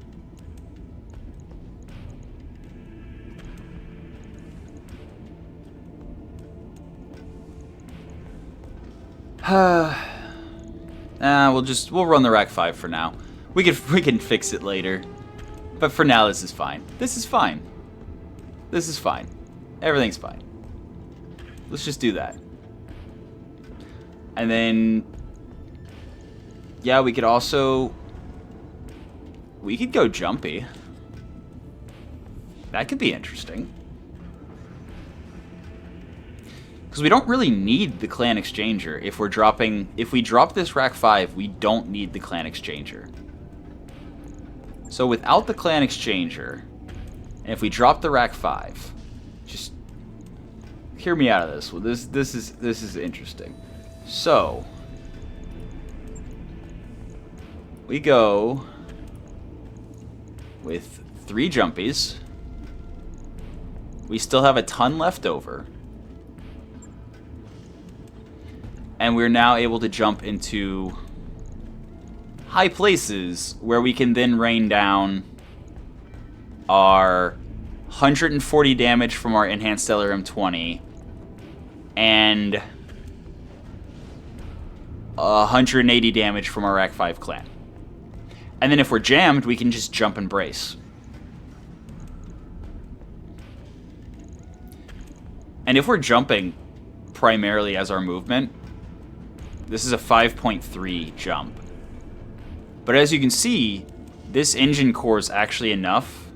We'll run the Rack 5 for now. We can fix it later. But for now, this is fine. This is fine. This is fine. Everything's fine. Let's just do that. And then... yeah, we could also... we could go jumpy. That could be interesting. Because we don't really need the clan exchanger. If we drop this Rack 5, we don't need the clan exchanger. So without the clan exchanger, and if we drop the Rack 5, just hear me out of this one. This is interesting. So we go with 3 jumpies. We still have a ton left over. And we're now able to jump into high places where we can then rain down our 140 damage from our Enhanced LRM-20 and 180 damage from our Rack 5 clan. And then if we're jammed, we can just jump and brace. And if we're jumping primarily as our movement, this is a 5.3 jump. But as you can see, this engine core is actually enough.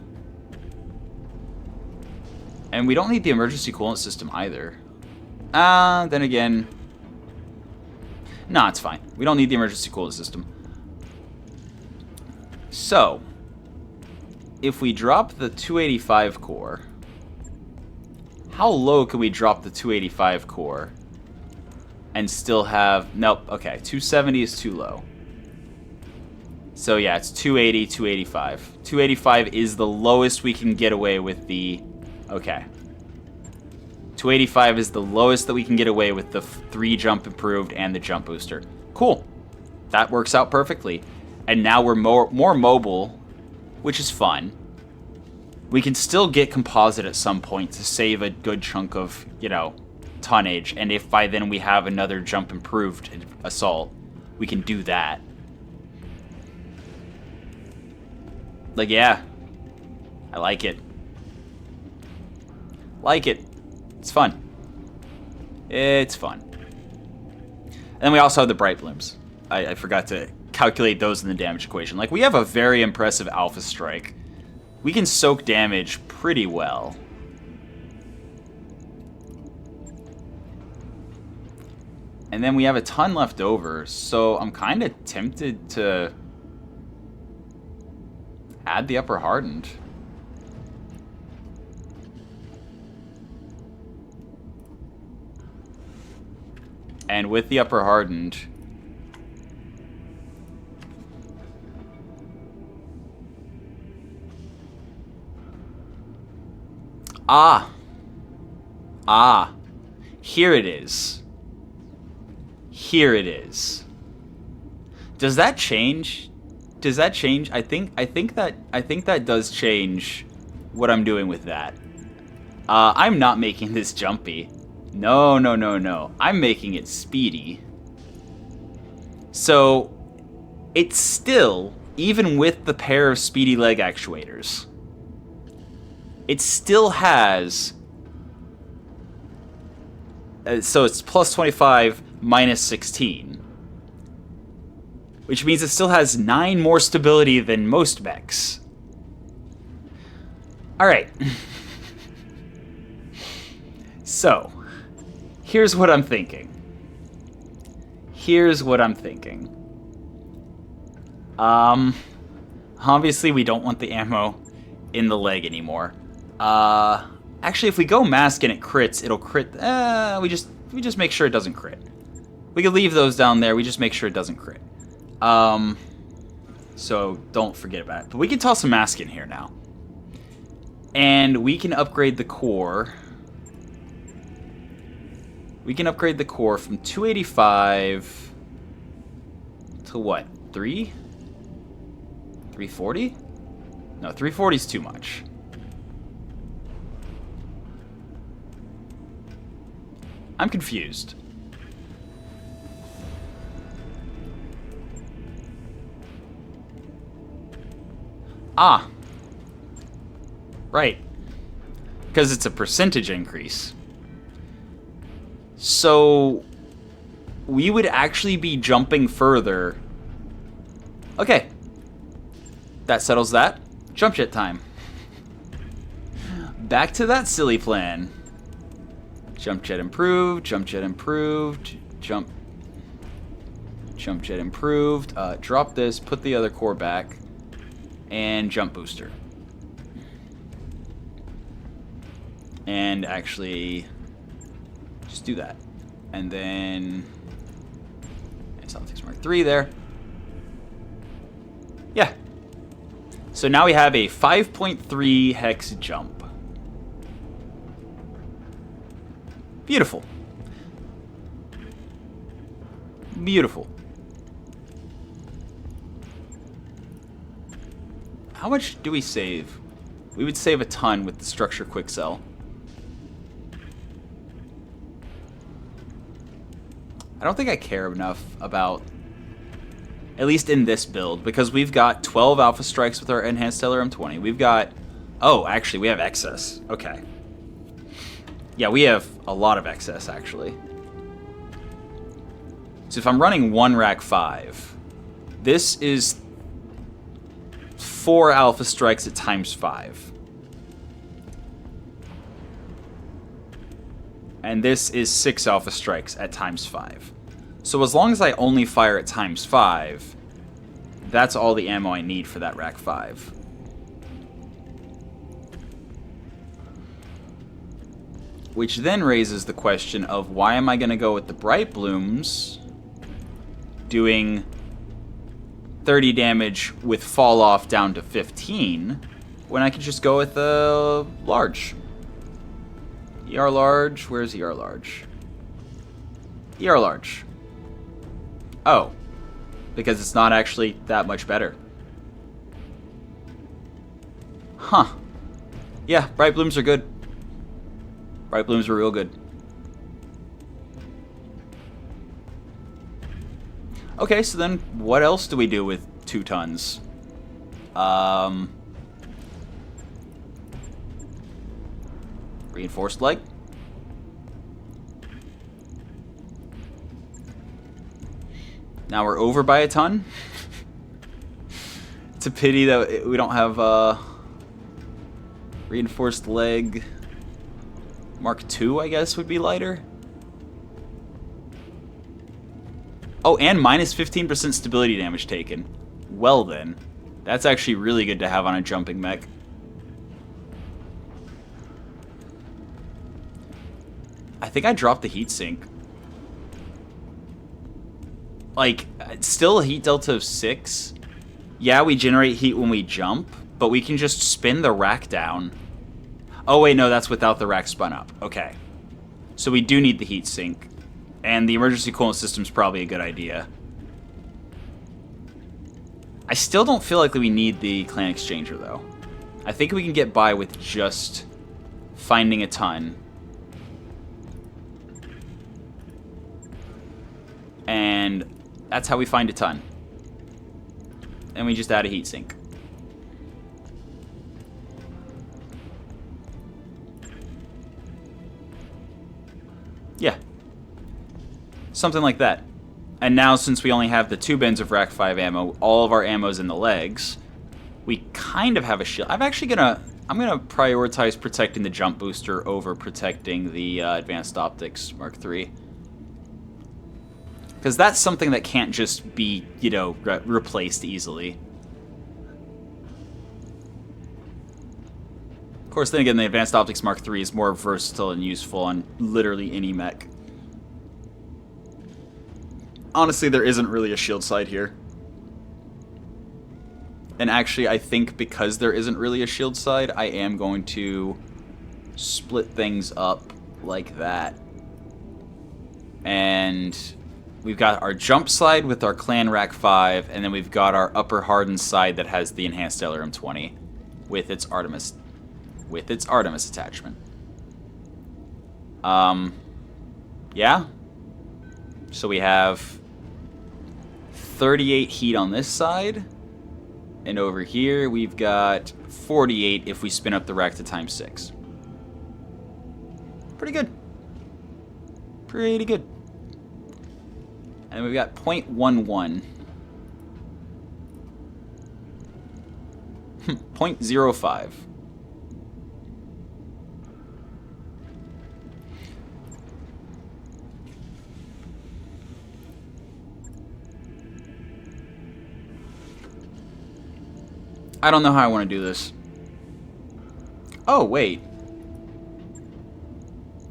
And we don't need the emergency coolant system either. Then again... nah, it's fine. We don't need the emergency coolant system. So, if we drop the 285 core... how low can we drop the 285 core and still have... nope, okay, 270 is too low. So yeah, it's 280, 285. 285 is the lowest we can get away with the... okay. 285 is the lowest that we can get away with the 3 jump improved and the jump booster. Cool. That works out perfectly. And now we're more mobile, which is fun. We can still get composite at some point to save a good chunk of, you know, tonnage. And if by then we have another jump improved assault, we can do that. Like, yeah. I like it. Like it. It's fun. It's fun. And then we also have the bright blooms. I forgot to calculate those in the damage equation. Like, we have a very impressive alpha strike. We can soak damage pretty well. And then we have a ton left over, so I'm kind of tempted to add the upper hardened. And with the upper hardened, Ah. Ah. Here it is. Here it is. Does that change? Does that change? I think that does change what I'm doing with that. I'm not making this jumpy. No, no, no, no. I'm making it speedy. So, it's still, even with the pair of speedy leg actuators, it still has... so it's plus 25, minus 16. Which means it still has 9 more stability than most mechs. Alright. So, here's what I'm thinking. Here's what I'm thinking. Obviously we don't want the ammo in the leg anymore. Actually, if we go mask and it crits, it'll crit. We just make sure it doesn't crit. We could leave those down there. We just make sure it doesn't crit. So don't forget about it. But we can toss a mask in here now, and we can upgrade the core. We can upgrade the core from 285 to what? 340? No, 340 is too much. I'm confused. Ah. Right. Because it's a percentage increase. So, we would actually be jumping further. Okay. That settles that. Jump jet time. Back to that silly plan. Jump jet improved, jump jet improved, jump jet improved, drop this, put the other core back, and jump booster. And actually, just do that. And then, Celtics Mark 3 there. Yeah. So now we have a 5.3 hex jump. Beautiful. Beautiful. How much do we save? We would save a ton with the structure quick sell. I don't think I care enough about, at least in this build, because we've got 12 alpha strikes with our enhanced LRM-20. We've got, oh, actually we have excess. Okay. Yeah, we have a lot of excess, actually. So if I'm running 1 rack 5, this is 4 alpha strikes at times 5. And this is 6 alpha strikes at times 5. So as long as I only fire at times 5, that's all the ammo I need for that rack 5. Which then raises the question of why am I going to go with the Bright Blooms doing 30 damage with fall off down to 15 when I could just go with the large. ER large, where's ER large? ER large. Oh, because it's not actually that much better. Huh. Yeah, Bright Blooms are good. Bright Blooms are real good. Okay, so then what else do we do with 2 tons? Reinforced leg? Now we're over by a ton. It's a pity that we don't have reinforced leg. Mark II, I guess, would be lighter. Oh, and minus 15% stability damage taken. Well then, that's actually really good to have on a jumping mech. I think I dropped the heatsink. Like, still a heat delta of 6. Yeah, we generate heat when we jump, but we can just spin the rack down. Oh, wait, no, that's without the rack spun up. Okay. So we do need the heat sink. And the emergency coolant system's probably a good idea. I still don't feel like we need the clan exchanger, though. I think we can get by with just finding a ton. And that's how we find a ton. And we just add a heatsink. Yeah. Something like that. And now, since we only have the 2 bins of Rack 5 ammo, all of our ammo's in the legs, we kind of have a shield. I'm gonna prioritize protecting the jump booster over protecting the advanced optics Mark III. Because that's something that can't just be, you know, replaced easily. Of course, then again, the advanced optics Mark III is more versatile and useful on literally any mech. Honestly, there isn't really a shield side here. And actually, I think because there isn't really a shield side, I am going to split things up like that. And we've got our jump side with our clan rack 5, and then we've got our upper hardened side that has the enhanced LRM-20 with its Artemis attachment. Yeah. So we have 38 heat on this side, and over here we've got 48 if we spin up the rack to times 6. Pretty good. Pretty good. And we've got 0.11. 0.05. I don't know how I want to do this. Oh, wait.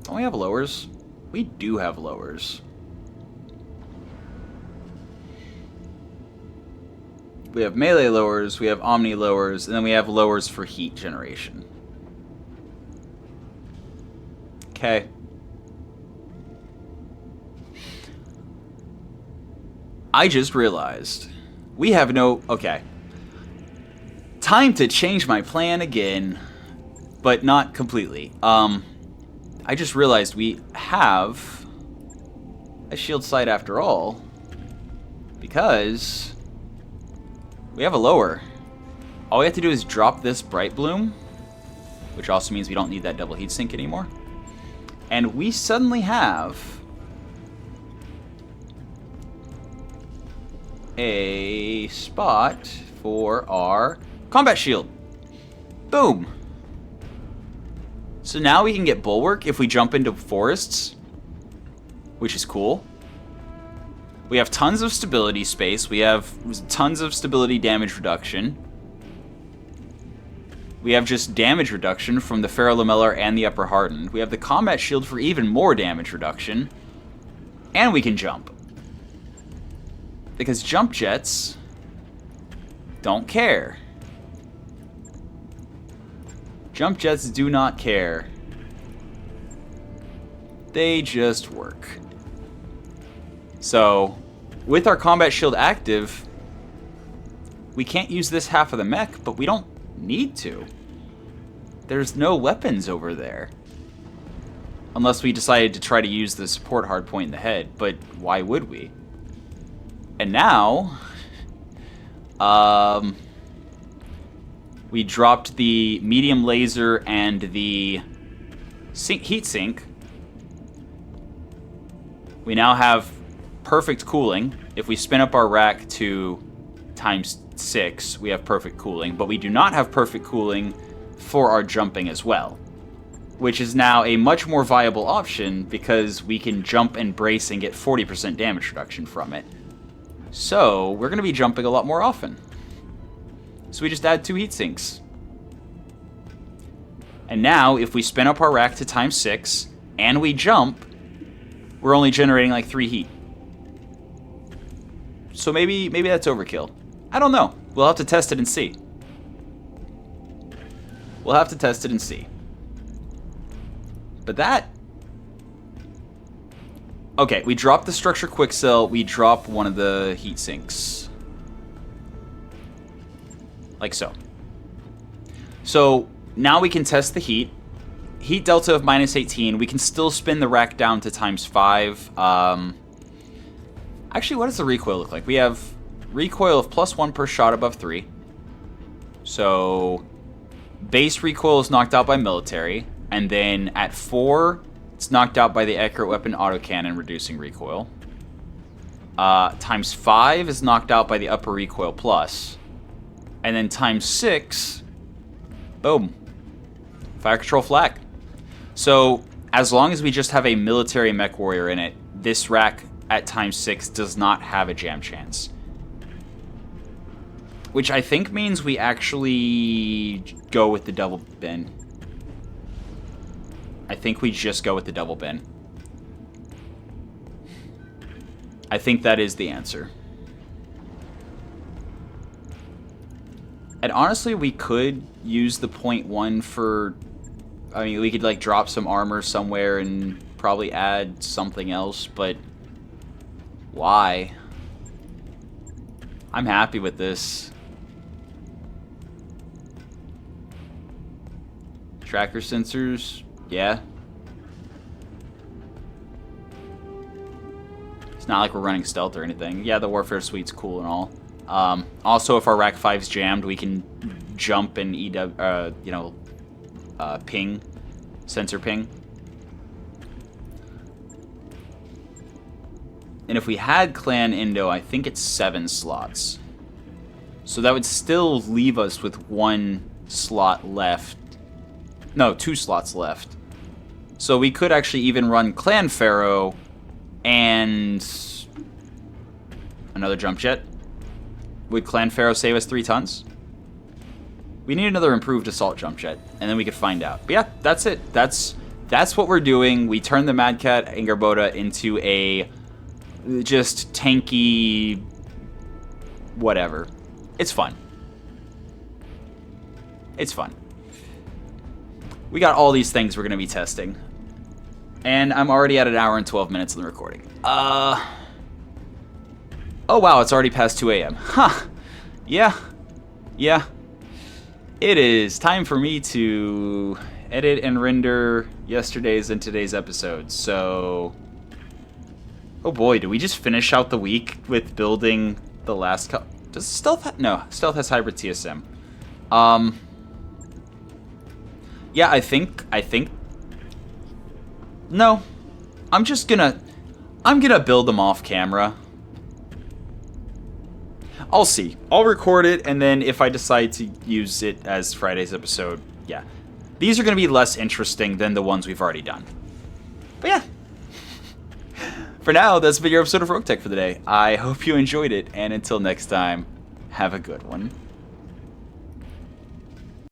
Don't we have lowers? We do have lowers. We have melee lowers, we have omni lowers, and then we have lowers for heat generation. Okay. I just realized we have no... Okay. Time to change my plan again, but not completely. I just realized we have a shield sight after all, because we have a lower. All we have to do is drop this Bright Bloom, which also means we don't need that double heatsink anymore. And we suddenly have a spot for our combat shield. Boom. So now we can get bulwark if we jump into forests, which is cool. We have tons of stability space. We have tons of stability damage reduction. We have just damage reduction from the Ferrolamellar and the Upper Hardened. We have the combat shield for even more damage reduction. And we can jump. Because jump jets don't care. Jump jets do not care. They just work. So, with our combat shield active, we can't use this half of the mech, but we don't need to. There's no weapons over there. Unless we decided to try to use the support hardpoint in the head, but why would we? And now, we dropped the medium laser and the heat sink. We now have perfect cooling. If we spin up our rack to times 6, we have perfect cooling, but we do not have perfect cooling for our jumping as well, which is now a much more viable option because we can jump and brace and get 40% damage reduction from it. So we're going to be jumping a lot more often. So we just add 2 heat sinks. And now, if we spin up our rack to times 6, and we jump, we're only generating like 3 heat. So maybe that's overkill. I don't know. We'll have to test it and see. We'll have to test it and see. But that... Okay, we drop the structure quick sell. We drop one of the heat sinks. Like so. So, now we can test the heat. Heat delta of -18. We can still spin the rack down to ×5. Actually, what does the recoil look like? We have recoil of +1 per shot above 3. So, base recoil is knocked out by military. And then at 4, it's knocked out by the accurate weapon autocannon, reducing recoil. ×5 is knocked out by the upper recoil plus. And then ×6, boom, fire control flak. So, as long as we just have a military Mechwarrior in it, this rack at ×6 does not have a jam chance. Which I think means we actually go with the double bin. I think we just go with the double bin. I think that is the answer. And honestly, we could use the .1 for... I mean, we could, like, drop some armor somewhere and probably add something else, but... Why? I'm happy with this. Tracker sensors, yeah. It's not like we're running stealth or anything. Yeah, the Warfare Suite's cool and all. Also, if our Rack 5's jammed, we can jump and ping, sensor ping. And if we had Clan Indo, I think it's 7 slots. So that would still leave us with 1 slot left. No, 2 slots left. So we could actually even run Clan Pharaoh and another jump jet. Would Clan Pharaoh save us 3 tons? We need another improved assault jump jet, and then we could find out. But yeah, that's it. That's what we're doing. We turned the Mad Cat Angerboda into a just tanky whatever. It's fun. It's fun. We got all these things we're going to be testing. And I'm already at 1 hour and 12 minutes in the recording. Oh wow, it's already past 2 a.m. Huh. Yeah. It is time for me to edit and render yesterday's and today's episodes. So... Oh boy, did we just finish out the week with building the last couple... Does Stealth have... No, Stealth has hybrid TSM. Yeah, I think... No. I'm gonna build them off camera. I'll see. I'll record it, and then if I decide to use it as Friday's episode, yeah. These are gonna be less interesting than the ones we've already done. But yeah. For now, that's been your episode of Roguetech for the day. I hope you enjoyed it, and until next time, have a good one.